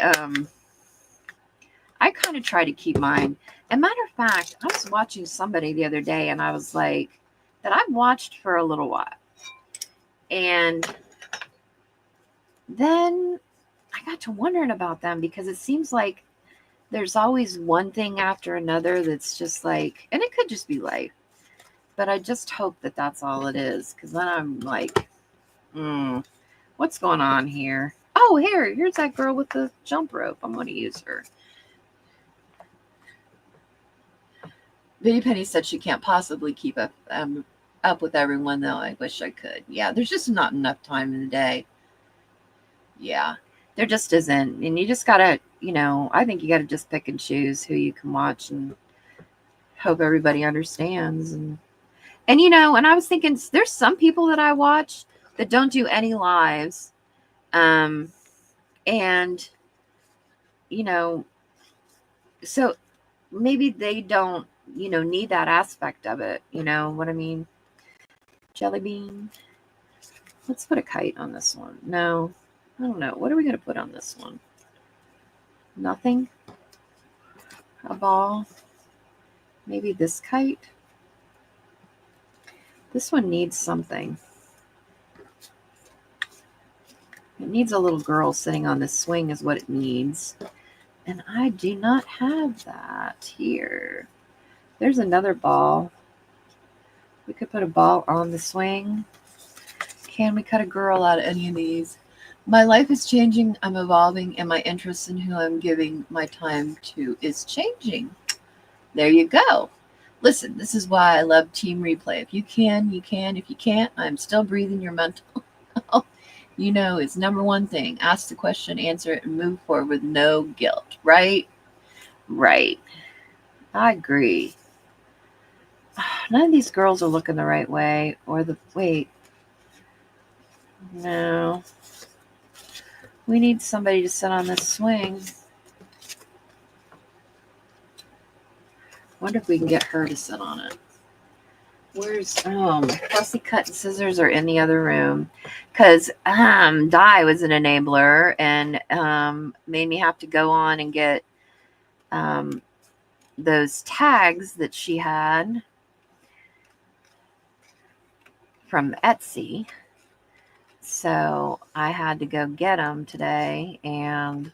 kind of try to keep mine. As a matter of fact, I was watching somebody the other day and I was like, that I've watched for a little while. And then I got to wondering about them because it seems like there's always one thing after another that's just like, and it could just be life. But I just hope that that's all it is. Because then I'm like, what's going on here? Oh, here's that girl with the jump rope. I'm going to use her. Bitty Penny said she can't possibly keep up with everyone, though. I wish I could. Yeah, there's just not enough time in the day. Yeah, there just isn't. And you just got to, you know, I think you got to just pick and choose who you can watch and hope everybody understands. And, you know, and I was thinking there's some people that I watch that don't do any lives. And, you know, so maybe they don't, you know, need that aspect of it. You know what I mean? Jelly bean. Let's put a kite on this one. No, I don't know. What are we going to put on this one? Nothing. A ball. Maybe this kite. This one needs something. It needs a little girl sitting on this swing is what it needs. And I do not have that here. There's another ball. We could put a ball on the swing. Can we cut a girl out of any of these? My life is changing. I'm evolving, and my interest in who I'm giving my time to is changing. There you go. Listen, this is why I love Team Replay. If you can, you can. If you can't, I'm still breathing your mental. You know, it's number one thing. Ask the question, answer it, and move forward with no guilt. Right? Right. I agree. None of these girls are looking the right way. Wait. No. We need somebody to sit on this swing. Wonder if we can get her to sit on it. My fussy cut and scissors are in the other room because Di was an enabler and made me have to go on and get those tags that she had from Etsy. So I had to go get them today, and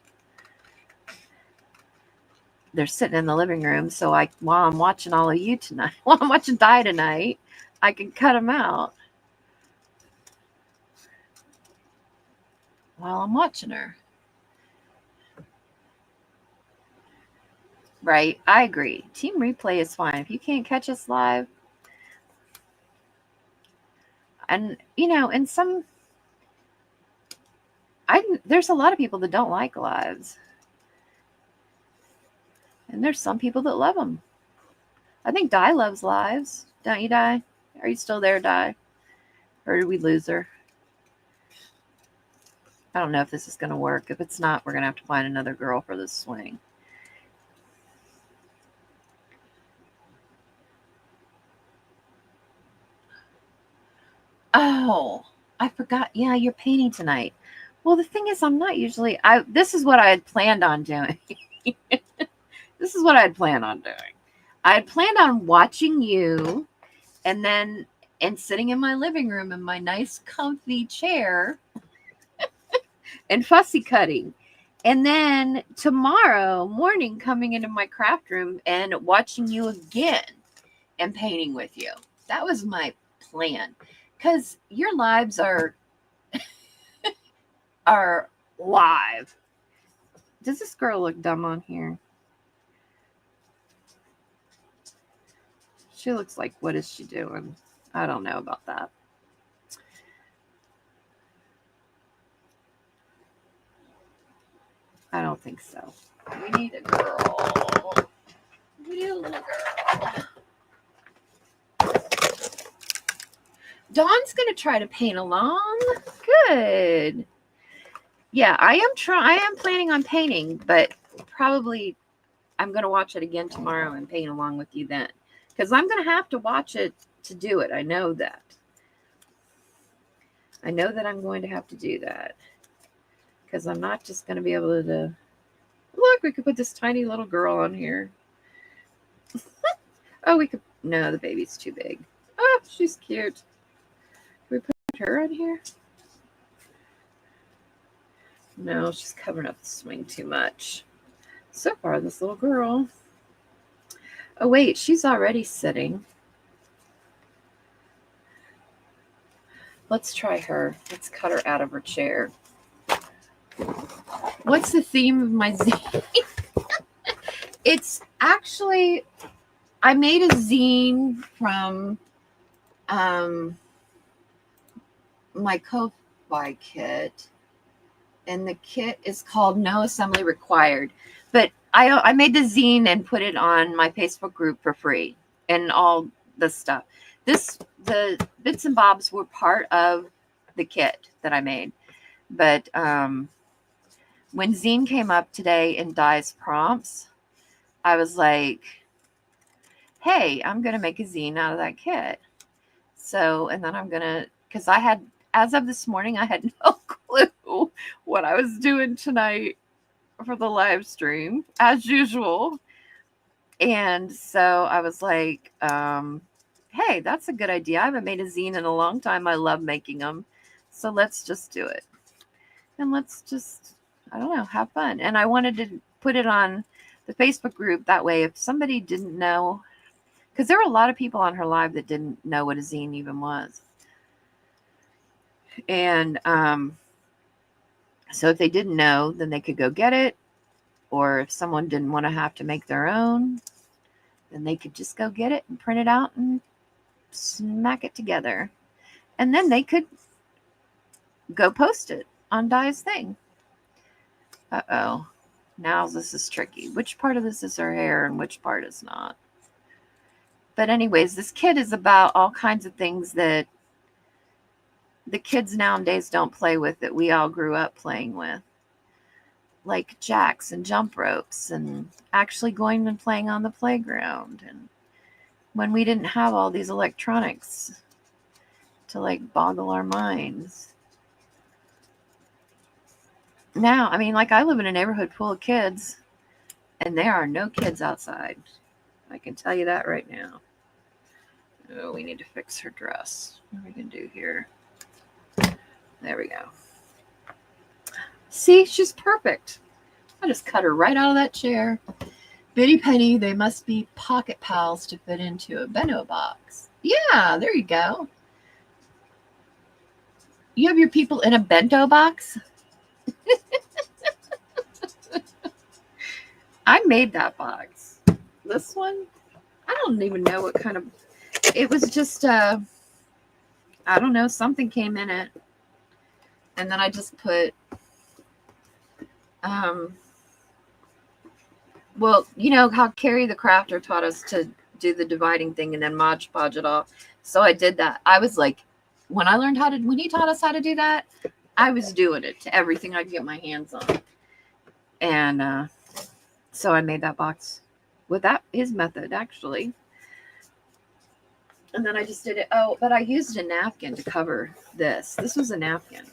they're sitting in the living room. So while I'm watching all of you tonight, while I'm watching Di tonight, I can cut them out while I'm watching her. Right. I agree. Team Replay is fine. If you can't catch us live, and there's a lot of people that don't like lives. And there's some people that love them. I think Di loves lives. Don't you, Di? Are you still there, Di? Or did we lose her? I don't know if this is going to work. If it's not, we're going to have to find another girl for this swing. Oh, I forgot. Yeah, you're painting tonight. Well, the thing is, I'm not usually... This is what I had planned on doing. This is what I had planned on doing. I had planned on watching you and sitting in my living room in my nice comfy chair and fussy cutting. And then tomorrow morning coming into my craft room and watching you again and painting with you. That was my plan. Because your lives are live. Does this girl look dumb on here? She looks like, what is she doing? I don't know about that. I don't think so. We need a girl. We need a little girl. Dawn's going to try to paint along. Good. Yeah, I am planning on painting, but probably I'm going to watch it again tomorrow and paint along with you then. Because I'm going to have to watch it to do it. I know that. I know that I'm going to have to do that. Because I'm not just going to be able to... Look, we could put this tiny little girl on here. Oh, we could... No, the baby's too big. Oh, she's cute. Can we put her on here? No, she's covering up the swing too much. So far, this little girl... Oh, wait, she's already sitting. Let's try her. Let's cut her out of her chair. What's the theme of my zine? It's actually, I made a zine from my Ko-Fi kit. And the kit is called No Assembly Required. But I made the zine and put it on my Facebook group for free and all the stuff. The bits and bobs were part of the kit that I made. But when zine came up today in Di's prompts, I was like, hey, I'm going to make a zine out of that kit. So, and then I'm going to, because as of this morning, I had no clue what I was doing tonight for the live stream, as usual. And so I was like, hey, that's a good idea. I haven't made a zine in a long time. I love making them. So let's just do it. And let's just, I don't know, have fun. And I wanted to put it on the Facebook group. That way, if somebody didn't know, because there were a lot of people on her live that didn't know what a zine even was. And so if they didn't know, then they could go get it. Or if someone didn't want to have to make their own, then they could just go get it and print it out and smack it together. And then they could go post it on Di's thing. Uh-oh. Now this is tricky. Which part of this is her hair and which part is not? But anyways, this kit is about all kinds of things that the kids nowadays don't play with that we all grew up playing with. Like jacks and jump ropes and actually going and playing on the playground. And when we didn't have all these electronics to like boggle our minds. Now, I mean, like I live in a neighborhood full of kids and there are no kids outside. I can tell you that right now. Oh, we need to fix her dress. What are we going to do here? There we go. See, she's perfect. I just cut her right out of that chair. Bitty Penny, they must be pocket pals to fit into a bento box. Yeah, there you go. You have your people in a bento box? I made that box. This one? I don't even know what kind of... It was just, I don't know, something came in it. And then I just put, well, you know how Carrie the crafter taught us to do the dividing thing and then Mod Podge it off. So I did that. I was like, when he taught us how to do that, I was doing it to everything I could get my hands on. And so I made that box with his method, actually. And then I just did it. Oh, but I used a napkin to cover this. This was a napkin.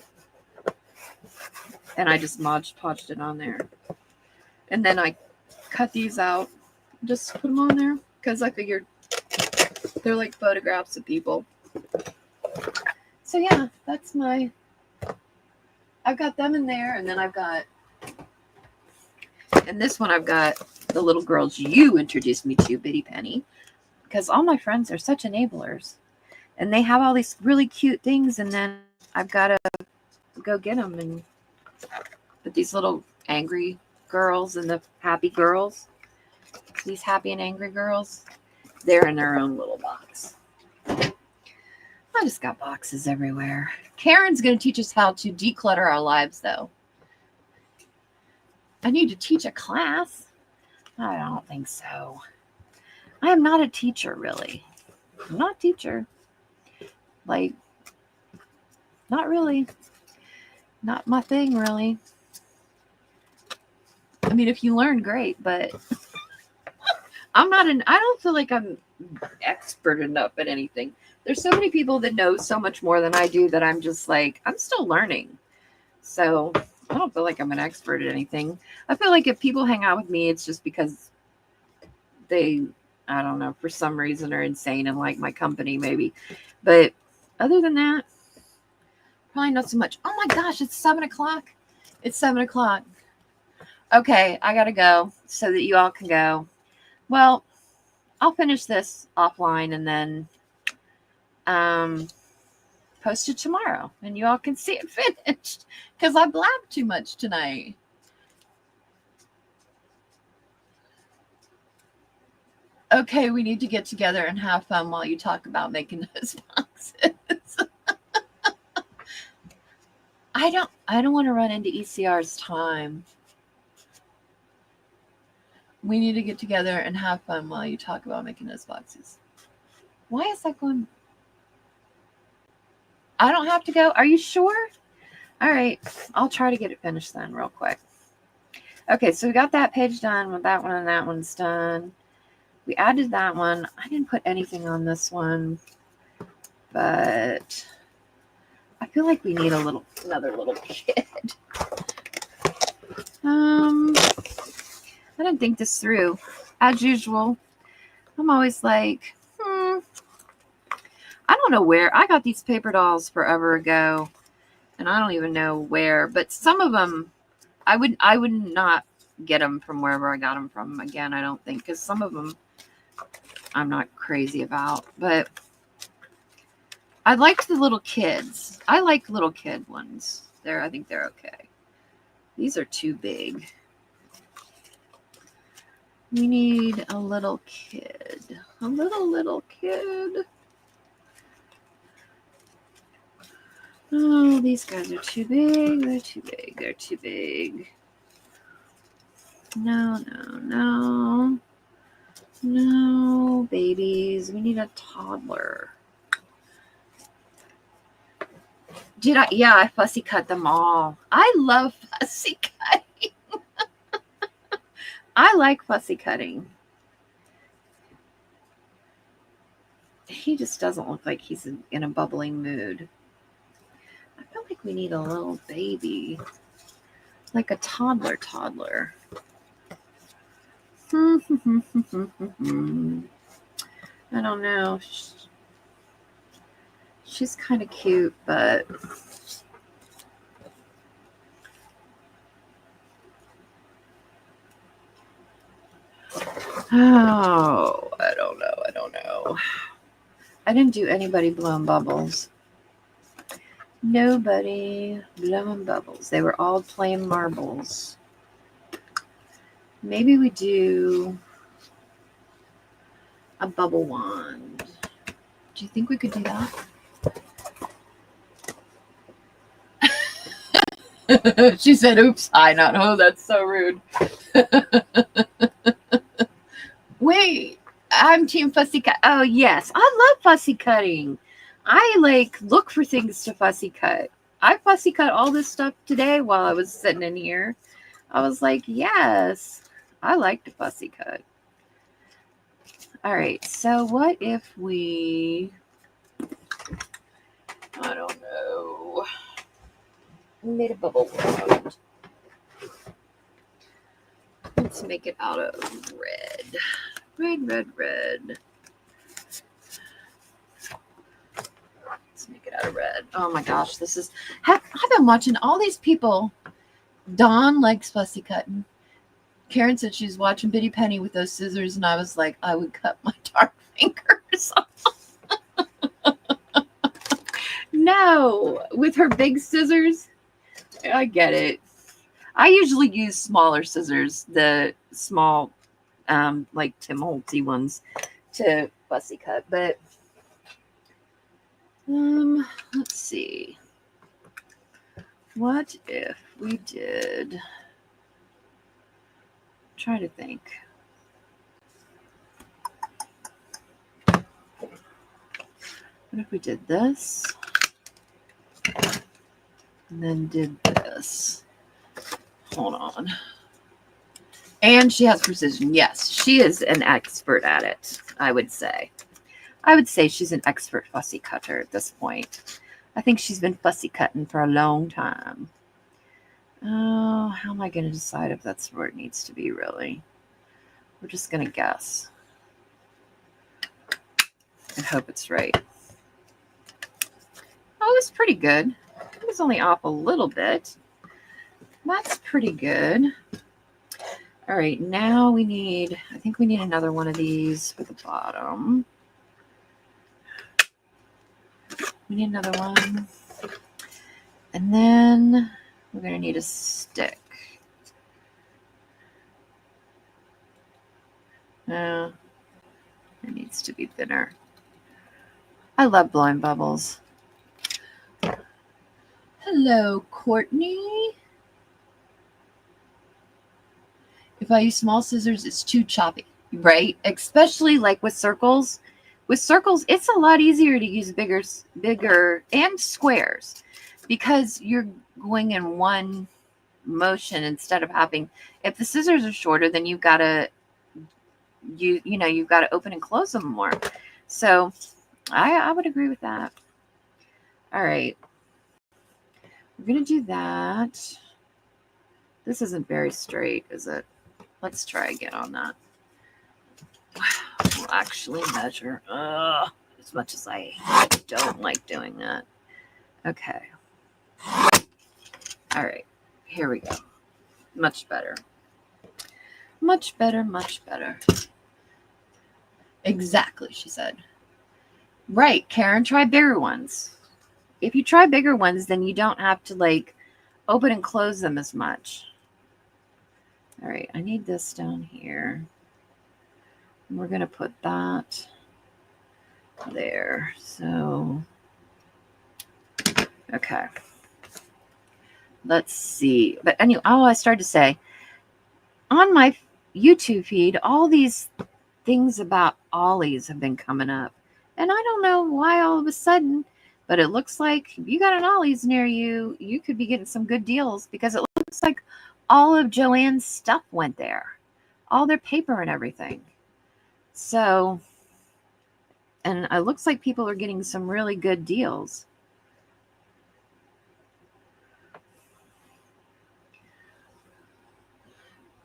And I just Mod Podged it on there. And then I cut these out. Just put them on there. Because I figured they're like photographs of people. So yeah, that's I've got them in there. And then and this one I've got the little girls you introduced me to, Bitty Penny. Because all my friends are such enablers. And they have all these really cute things. And then I've got to go get them. And but these little angry girls and the happy girls, these happy and angry girls, they're in their own little box. I just got boxes everywhere. Karen's going to teach us how to declutter our lives, though. I need to teach a class. I don't think so. I am not a teacher, really. I'm not a teacher. Like, not really. Not my thing, really. I mean, if you learn, great, but I don't feel like I'm expert enough at anything. There's so many people that know so much more than I do that I'm just like, I'm still learning. So I don't feel like I'm an expert at anything. I feel like if people hang out with me, it's just because they, I don't know, for some reason are insane and like my company maybe. But other than that, probably not so much. Oh my gosh, it's 7 o'clock. It's 7 o'clock. Okay, I gotta go so that you all can go. Well, I'll finish this offline and then post it tomorrow and you all can see it finished because I blabbed too much tonight. Okay, we need to get together and have fun while you talk about making those boxes. I don't want to run into ECR's time. We need to get together and have fun while you talk about making those boxes. Why is that going? I don't have to go. Are you sure? All right. I'll try to get it finished then real quick. Okay, so we got that page done with that one and that one's done. We added that one. I didn't put anything on this one, but I feel like we need another little kid. I didn't think this through. As usual, I'm always like, I don't know where. I got these paper dolls forever ago, and I don't even know where. But some of them, I would not get them from wherever I got them from again, I don't think, because some of them I'm not crazy about. But I liked the little kids. I like little kid ones. I think they're okay. These are too big. We need a little kid. A little kid. Oh, these guys are too big. They're too big. They're too big. No, no, no. No, babies. We need a toddler. Did I? Yeah, I fussy cut them all. I love fussy cutting. I like fussy cutting. He just doesn't look like he's in a bubbling mood. I feel like we need a little baby. Like a toddler. I don't know. She's kind of cute, but oh, I don't know. I didn't do anybody blowing bubbles. Nobody blowing bubbles. They were all playing marbles. Maybe we do a bubble wand. Do you think we could do that? She said, oops, I not. Oh, that's so rude. Wait, I'm team fussy cut. Oh, yes. I love fussy cutting. I look for things to fussy cut. I fussy cut all this stuff today while I was sitting in here. I was like, yes, I like to fussy cut. All right, so what if we, I don't know, we made a bubble wand. Let's make it out of red. Red. Let's make it out of red. Oh my gosh, this is, I've been watching all these people. Dawn likes fussy cutting. Karen said she's watching Bitty Penny with those scissors, and I was like, I would cut my dark fingers off. No, with her big scissors. I get it. I usually use smaller scissors, the small, like Tim Holtzy ones, to fussy cut. But let's see. What if we did? Try to think. What if we did this and then did this? Hold on. And she has precision. Yes, she is an expert at it, I would say. I would say she's an expert fussy cutter at this point. I think she's been fussy cutting for a long time. Oh, how am I going to decide if that's where it needs to be, really? We're just going to guess and hope it's right. Oh, it was pretty good. It was only off a little bit. That's pretty good. All right, now I think we need another one of these for the bottom. We need another one. And then we're going to need a stick. It needs to be thinner. I love blowing bubbles. Hello, Courtney. If I use small scissors, it's too choppy, right? Especially like with circles. With circles, it's a lot easier to use bigger and squares because you're going in one motion instead of having, if the scissors are shorter, then you've got to, you've got to open and close them more. So I would agree with that. All right. We're going to do that. This isn't very straight, is it? Let's try again on that. We'll actually measure. As much as I don't like doing that. Okay. All right. Here we go. Much better. Much better, much better. Exactly, she said. Right, Karen, try bigger ones. If you try bigger ones, then you don't have to open and close them as much. All right, I need this down here. We're going to put that there. So, okay. Let's see. But anyway, I started to say, on my YouTube feed, all these things about ollies have been coming up. And I don't know why all of a sudden, but it looks like if you got an ollies near you, you could be getting some good deals, because it looks like all of Joann's stuff went there. All their paper and everything. So, and it looks like people are getting some really good deals.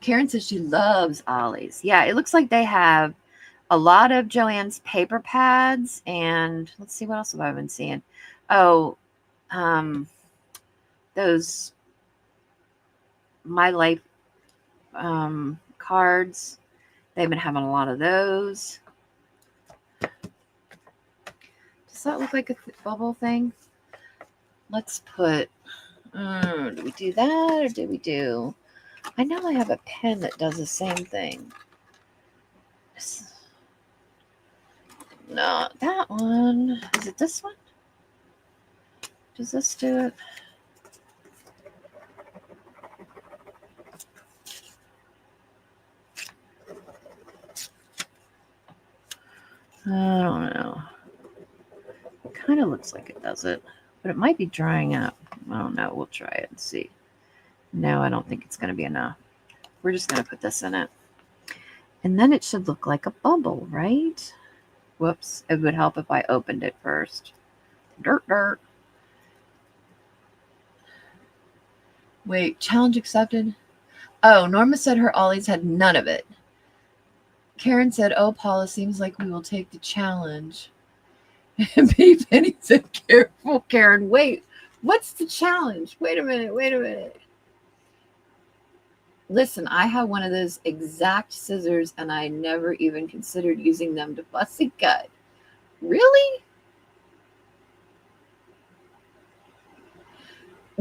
Karen says she loves ollies. Yeah, it looks like they have a lot of Joann's paper pads, and let's see, what else have I been seeing? Oh, those My Life cards. They've been having a lot of those. Does that look like a bubble thing? Let's put, do we do that, or do we do, I know I have a pen that does the same thing. No, that one. Is it this one? Does this do it? I don't know. It kind of looks like it does it, but it might be drying up. I don't know. We'll try it and see. No, I don't think it's going to be enough. We're just going to put this in it. And then it should look like a bubble, right? Whoops. It would help if I opened it first. Dirt. Wait, challenge accepted? Oh, Norma said her ollies had none of it. Karen said, oh, Paula, seems like we will take the challenge. B. Penny said, careful, Karen. Wait, what's the challenge? Wait a minute. Listen, I have one of those exact scissors, and I never even considered using them to fussy cut. Really?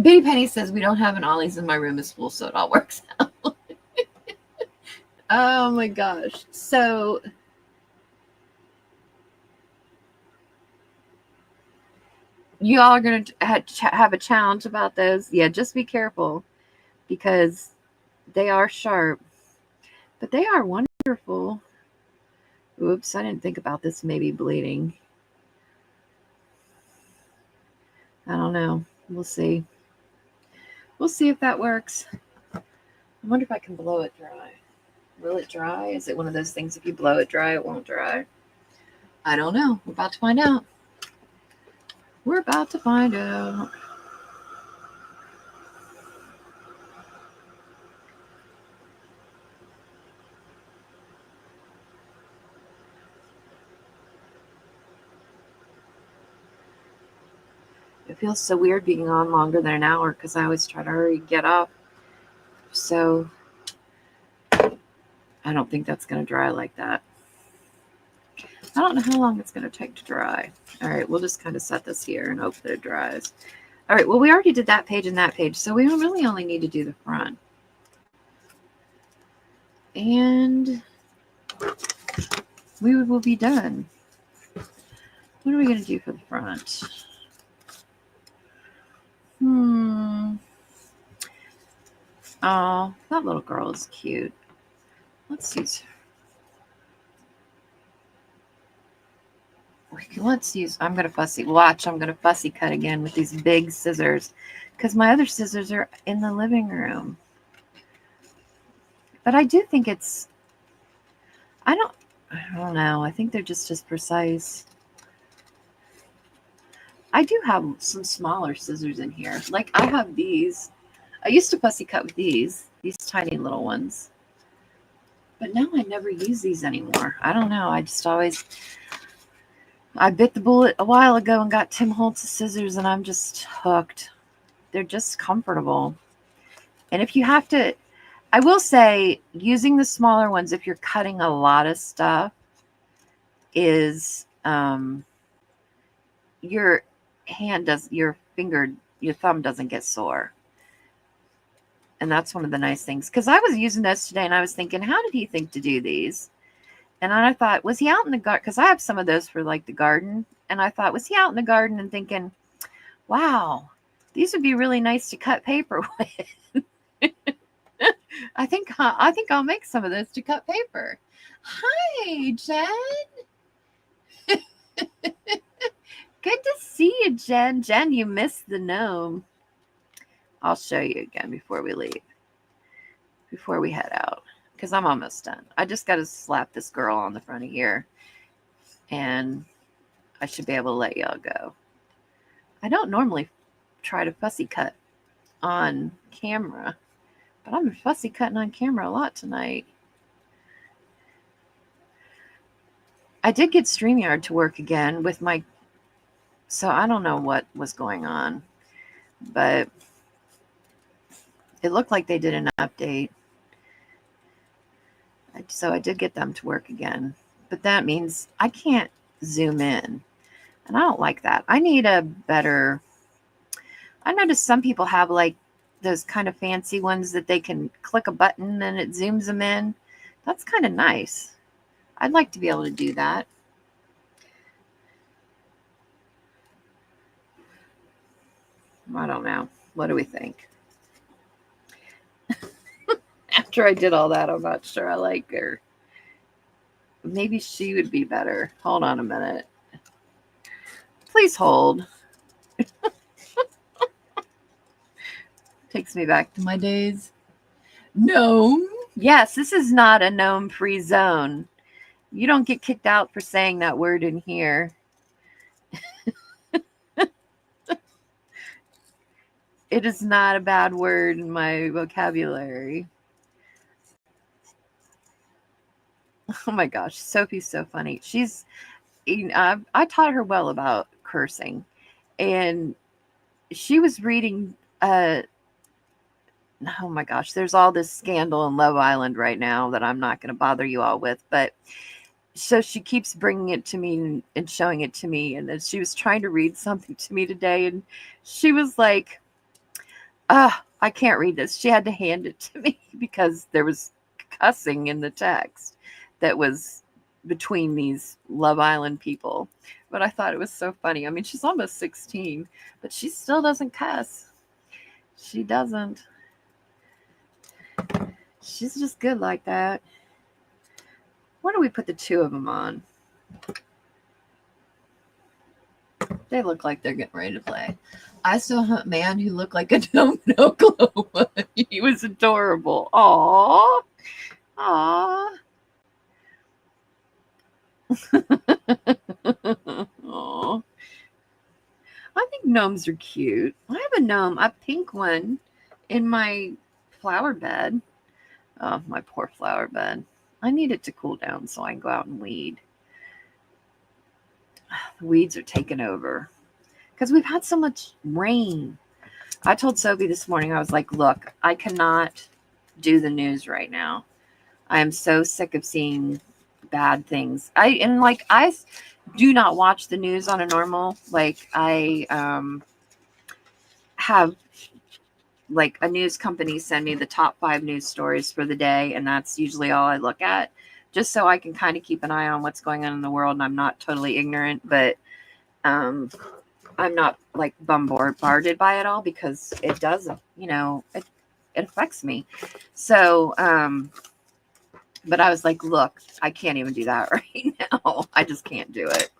Bitty Penny says, we don't have an ollies in my room is full, so it all works out. Oh my gosh. So you all are going to have a challenge about those. Yeah, just be careful, because they are sharp, but they are wonderful. Oops, I didn't think about this maybe bleeding. I don't know. We'll see. We'll see if that works. I wonder if I can blow it dry. Will it dry? Is it one of those things, if you blow it dry, it won't dry? I don't know. We're about to find out. We're about to find out. It feels so weird being on longer than an hour, because I always try to hurry and get up. So I don't think that's going to dry like that. I don't know how long it's going to take to dry. All right, we'll just kind of set this here and hope that it dries. All right, well, we already did that page and that page, so we really only need to do the front. And we will be done. What are we going to do for the front? Oh, that little girl is cute. Let's use. I'm going to fussy. Watch, I'm going to fussy cut again with these big scissors, because my other scissors are in the living room. But I do think it's, I don't know. I think they're just as precise. I do have some smaller scissors in here. Like, I have these. I used to fussy cut with these tiny little ones. But now I never use these anymore. I don't know. I bit the bullet a while ago and got Tim Holtz's scissors, and I'm just hooked. They're just comfortable. And if you have to, I will say, using the smaller ones, if you're cutting a lot of stuff, is your thumb doesn't get sore. And that's one of the nice things. Because I was using those today, and I was thinking, how did he think to do these? And then I thought, was he out in the garden? Because I have some of those for like the garden. And I thought, was he out in the garden and thinking, wow, these would be really nice to cut paper with. I think I'll make some of those to cut paper. Hi, Jen. Good to see you, Jen. Jen, you missed the gnome. I'll show you again before we leave. Before we head out. Because I'm almost done. I just got to slap this girl on the front of here. And I should be able to let y'all go. I don't normally try to fussy cut on camera. But I'm fussy cutting on camera a lot tonight. I did get StreamYard to work again with my... So I don't know what was going on. But it looked like they did an update. So I did get them to work again. But that means I can't zoom in. And I don't like that. I need a better... I noticed some people have like those kind of fancy ones that they can click a button and it zooms them in. That's kind of nice. I'd like to be able to do that. I don't know. What do we think? After I did all that, I'm not sure I like her. Maybe she would be better. Hold on a minute. Please hold. Takes me back to my days. Gnome. Yes, this is not a gnome-free zone. You don't get kicked out for saying that word in here. It is not a bad word in my vocabulary. Oh my gosh, Sophie's so funny. She's, I taught her well about cursing, and she was reading. Oh my gosh, there's all this scandal in Love Island right now that I'm not going to bother you all with, but so she keeps bringing it to me and showing it to me, and then she was trying to read something to me today, and she was like, I can't read this. She had to hand it to me because there was cussing in the text that was between these Love Island people. But I thought it was so funny. I mean, she's almost 16, but she still doesn't cuss. She doesn't. She's just good like that. Why don't we put the two of them on? They look like they're getting ready to play. I saw a man who looked like a gnome in Oklahoma. He was adorable. Aww. Aww. Aww. I think gnomes are cute. I have a gnome, a pink one, in my flower bed. Oh, my poor flower bed. I need it to cool down so I can go out and weed. The weeds are taking over because we've had so much rain. I told Sophie this morning, I was like, look, I cannot do the news right now. I am so sick of seeing bad things. I do not watch the news on a normal. Like I have like a news company send me the top 5 news stories for the day, and that's usually all I look at, just so I can kind of keep an eye on what's going on in the world, and I'm not totally ignorant, but I'm not like bombarded by it all because it does, it affects me. So, but I was like, look, I can't even do that right now. I just can't do it.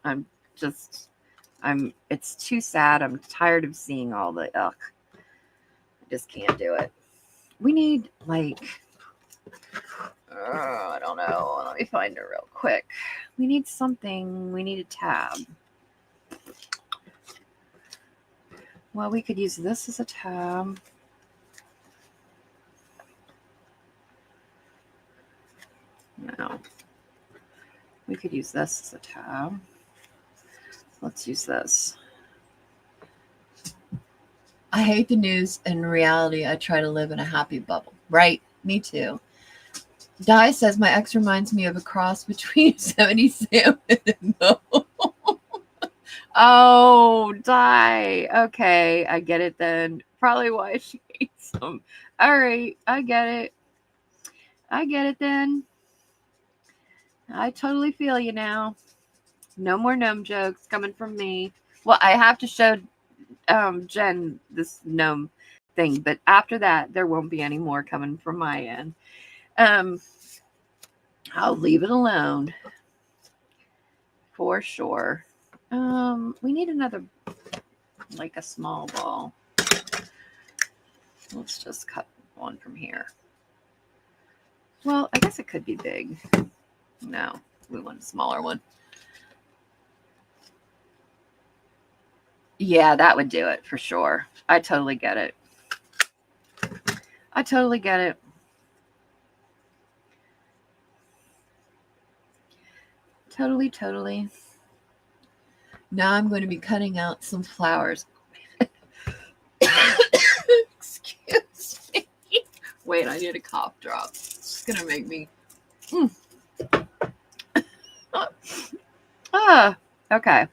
It's too sad. I'm tired of seeing all the, I just can't do it. We need like, I don't know. Let me find it real quick. We need something. We need a tab. Well, we could use this as a tab. No. We could use this as a tab. Let's use this. I hate the news. In reality, I try to live in a happy bubble. Right? Me too. Di says my ex reminds me of a cross between 70 Sam and no. Oh, Di. Okay, I get it then. Probably why she hates them. All right, I get it. I get it then. I totally feel you now. No more gnome jokes coming from me. Well, I have to show Jen this gnome thing, but after that, there won't be any more coming from my end. I'll leave it alone for sure. We need another, like a small ball. Let's just cut one from here. Well, I guess it could be big. No, we want a smaller one. Yeah, that would do it for sure. I totally get it. I totally get it. Totally. Now I'm going to be cutting out some flowers. Excuse me. Wait, I need a cough drop. It's going to make me... Okay.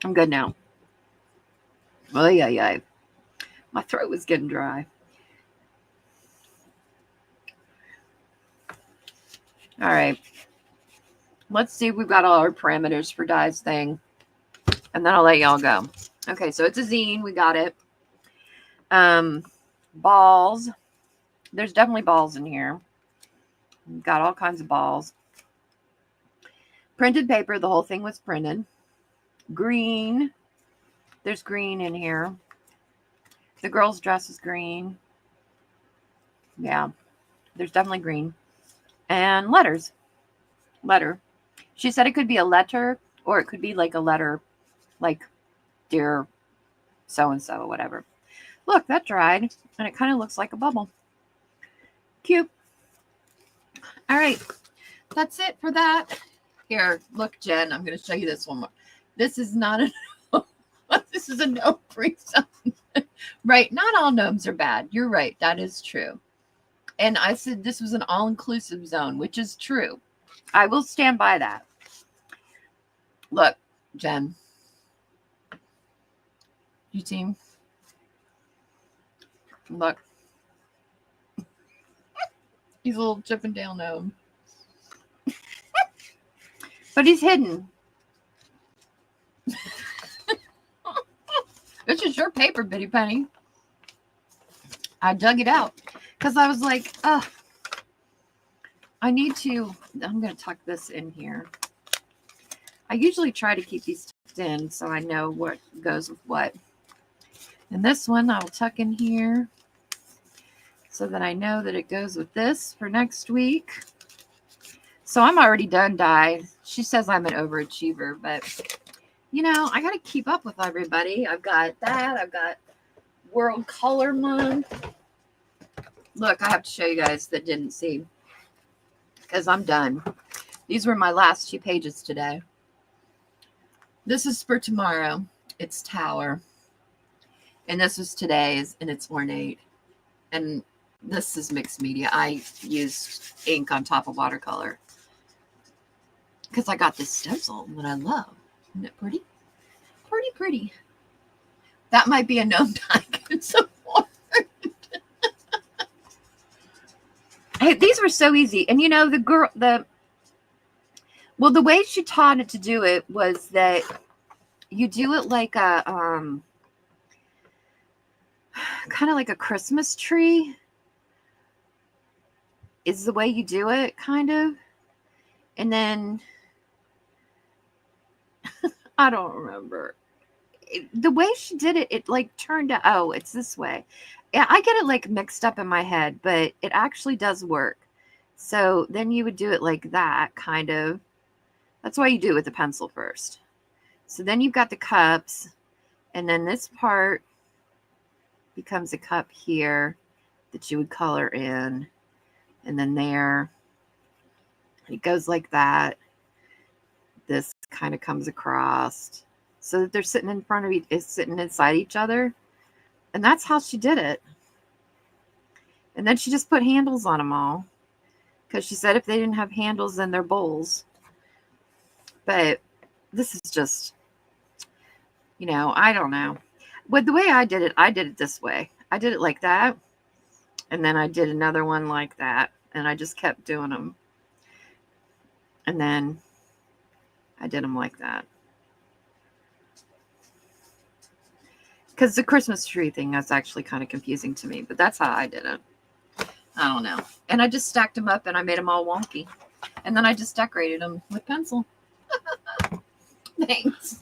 I'm good now. Oh, yeah. My throat was getting dry. All right. Let's see if we've got all our parameters for Di's thing. And then I'll let y'all go. Okay, so it's a zine. We got it. Balls. There's definitely balls in here. We've got all kinds of balls. Printed paper. The whole thing was printed. Green. There's green in here. The girl's dress is green. Yeah. There's definitely green. And letters. Letter. She said it could be a letter or it could be like a letter like dear so-and-so or whatever. Look, that dried and it kind of looks like a bubble. Cute. All right. That's it for that. Here, look, Jen, I'm going to show you this one more. This is not a this is a gnome-free zone. Right. Not all gnomes are bad. You're right. That is true. And I said this was an all-inclusive zone, which is true. I will stand by that. Look, Jen. You team. Look. He's a little Chippendale gnome. But he's hidden. This is your paper, Bitty Penny. I dug it out because I was like, I'm going to tuck this in here. I usually try to keep these tucked in so I know what goes with what. And this one I will tuck in here so that I know that it goes with this for next week. So I'm already done, Di. She says I'm an overachiever, but you know, I got to keep up with everybody. I've got that. I've got World Color Month. Look, I have to show you guys that didn't see because I'm done. These were my last 2 pages today. This is for tomorrow. It's Tower. And this was today's, and it's ornate. And this is mixed media. I used ink on top of watercolor because I got this stencil that I love. Isn't it pretty? Pretty. That might be a gnome die support. Hey, these were so easy. And you know, the way she taught it to do it was that you do it like a kind of like a Christmas tree is the way you do it, kind of. And then I don't remember. The way she did it, it like turned out, oh, it's this way. Yeah, I get it like mixed up in my head, but it actually does work. So then you would do it like that, kind of. That's why you do it with the pencil first. So then you've got the cups, and then this part becomes a cup here that you would color in, and then there. It goes like that. This kind of comes across so that they're sitting in front of each, is sitting inside each other. And that's how she did it. And then she just put handles on them all because she said if they didn't have handles, then they're bowls. But this is just, you know, I don't know. But the way I did it this way. I did it like that. And then I did another one like that. And I just kept doing them. And then I did them like that. Because the Christmas tree thing is actually kind of confusing to me, but that's how I did it. I don't know. And I just stacked them up and I made them all wonky. And then I just decorated them with pencil. Thanks.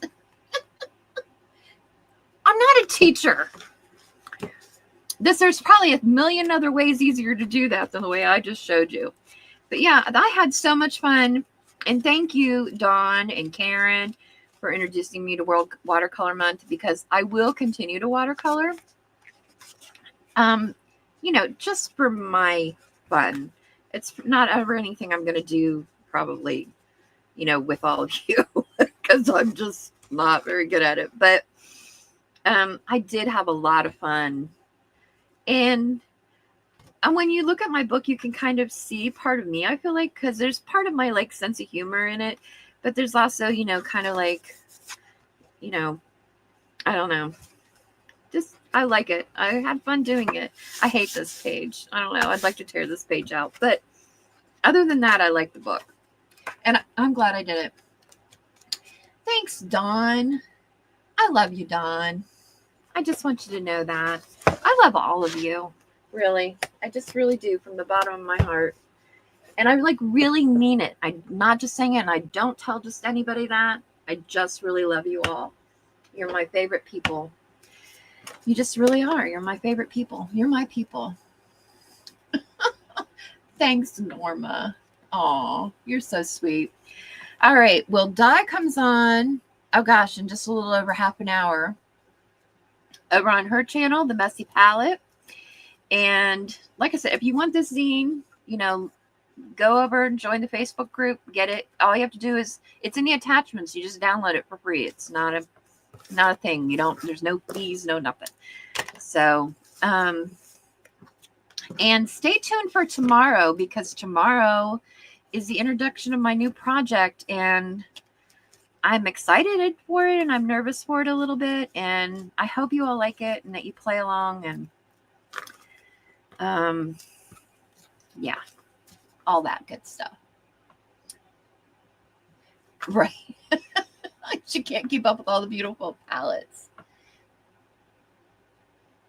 I'm not a teacher. There's probably a million other ways easier to do that than the way I just showed you. But yeah, I had so much fun. And thank you, Dawn and Karen, for introducing me to World Watercolor Month, because I will continue to watercolor. You know, just for my fun. It's not ever anything I'm going to do probably, you know, with all of you, because I'm just not very good at it. But I did have a lot of fun. And when you look at my book, you can kind of see part of me, I feel like, because there's part of my like sense of humor in it, but there's also, you know, kind of like, you know, I don't know. Just, I like it. I had fun doing it. I hate this page. I don't know. I'd like to tear this page out. But other than that, I like the book. And I'm glad I did it. Thanks, Dawn. I love you, Dawn. I just want you to know that. I love all of you. Really. I just really do, from the bottom of my heart. And I like really mean it. I'm not just saying it, and I don't tell just anybody that. I just really love you all. You're my favorite people. You just really are. You're my favorite people. You're my people. Thanks, Norma. Aw, you're so sweet. All right. Well, Di comes on, oh gosh, in just a little over half an hour, over on her channel, The Messy Palette. And like I said, if you want this zine, you know, go over and join the Facebook group, get it. All you have to do is, it's in the attachments. You just download it for free. It's not a thing. You don't, there's no fees, no nothing. So, and stay tuned for tomorrow, because tomorrow is the introduction of my new project, and I'm excited for it, and I'm nervous for it a little bit, and I hope you all like it and that you play along, and yeah, all that good stuff. Right. She can't keep up with all the beautiful palettes.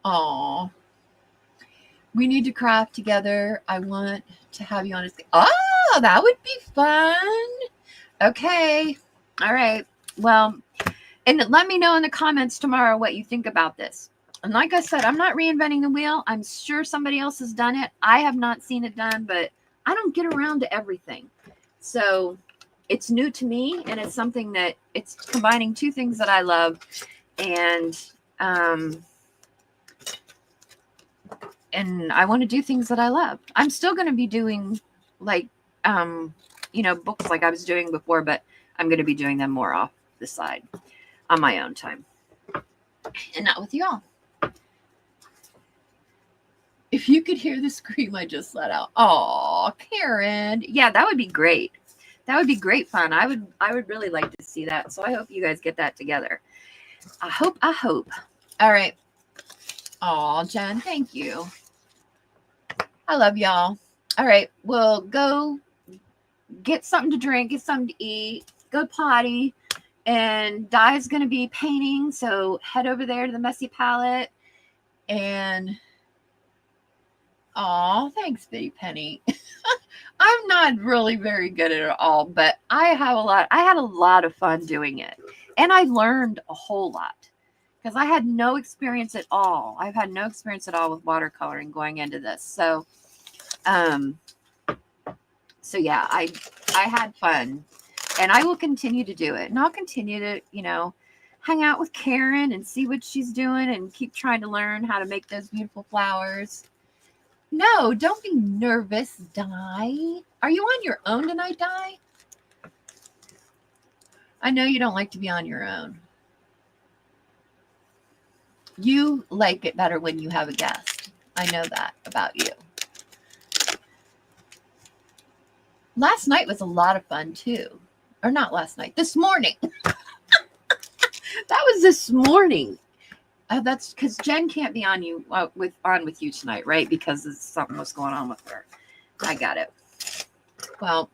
Aw. We need to craft together. I want to have you on a thing. Oh, that would be fun. Okay. All right. Well, and let me know in the comments tomorrow what you think about this. And like I said, I'm not reinventing the wheel. I'm sure somebody else has done it. I have not seen it done, but I don't get around to everything. So it's new to me, and it's something that it's combining two things that I love. And I want to do things that I love. I'm still going to be doing like, you know, books like I was doing before, but I'm going to be doing them more off the side on my own time and not with y'all. If you could hear the scream I just let out. Oh, Karen. Yeah, that would be great. That would be great fun. I would really like to see that. So I hope you guys get that together. I hope. All right. Oh, Jen, thank you. I love y'all. All right. Well, go get something to drink, get something to eat, go potty. And Di's going to be painting. So head over there to the Messy Palette. And oh, thanks, Bitty Penny. I'm not really very good at it all, but I had a lot of fun doing it. And I learned a whole lot, because I had no experience at all. I've had no experience at all with watercoloring going into this. So, yeah, I had fun, and I will continue to do it. And I'll continue to, you know, hang out with Karen and see what she's doing and keep trying to learn how to make those beautiful flowers. No, don't be nervous, Di. Are you on your own tonight, Di? I know you don't like to be on your own. You like it better when you have a guest. I know that about you. Last night was a lot of fun, too. Or not last night. This morning. That was this morning. That's because Jen can't be on with you tonight, right? Because something was going on with her. I got it. Well,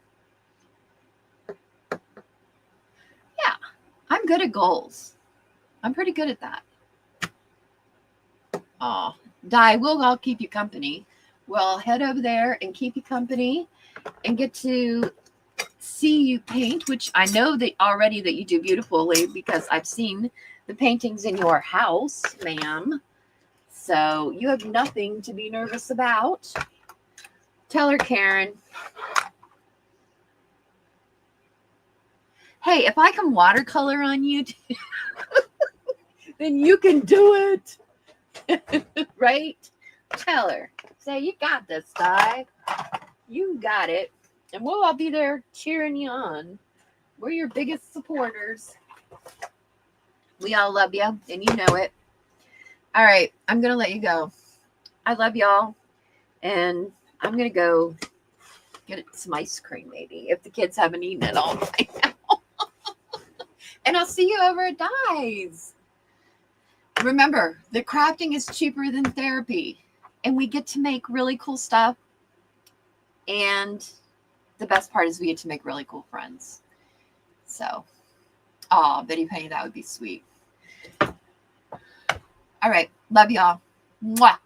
good at goals. I'm pretty good at that. Oh, Di, we'll all keep you company. We'll head over there and keep you company and get to see you paint, which I know that already that you do beautifully because I've seen the paintings in your house, ma'am. So you have nothing to be nervous about. Tell her, Karen. Hey, if I can watercolor on you, then you can do it. Right? Tell her. Say, you got this, Di. You got it. And we'll all be there cheering you on. We're your biggest supporters. We all love you, and you know it. All right, I'm going to let you go. I love y'all. And I'm going to go get some ice cream, maybe, if the kids haven't eaten it all right now. And I'll see you over at Di's. Remember, the crafting is cheaper than therapy. And we get to make really cool stuff. And the best part is we get to make really cool friends. So, Betty Penny, that would be sweet. All right. Love y'all. Mwah.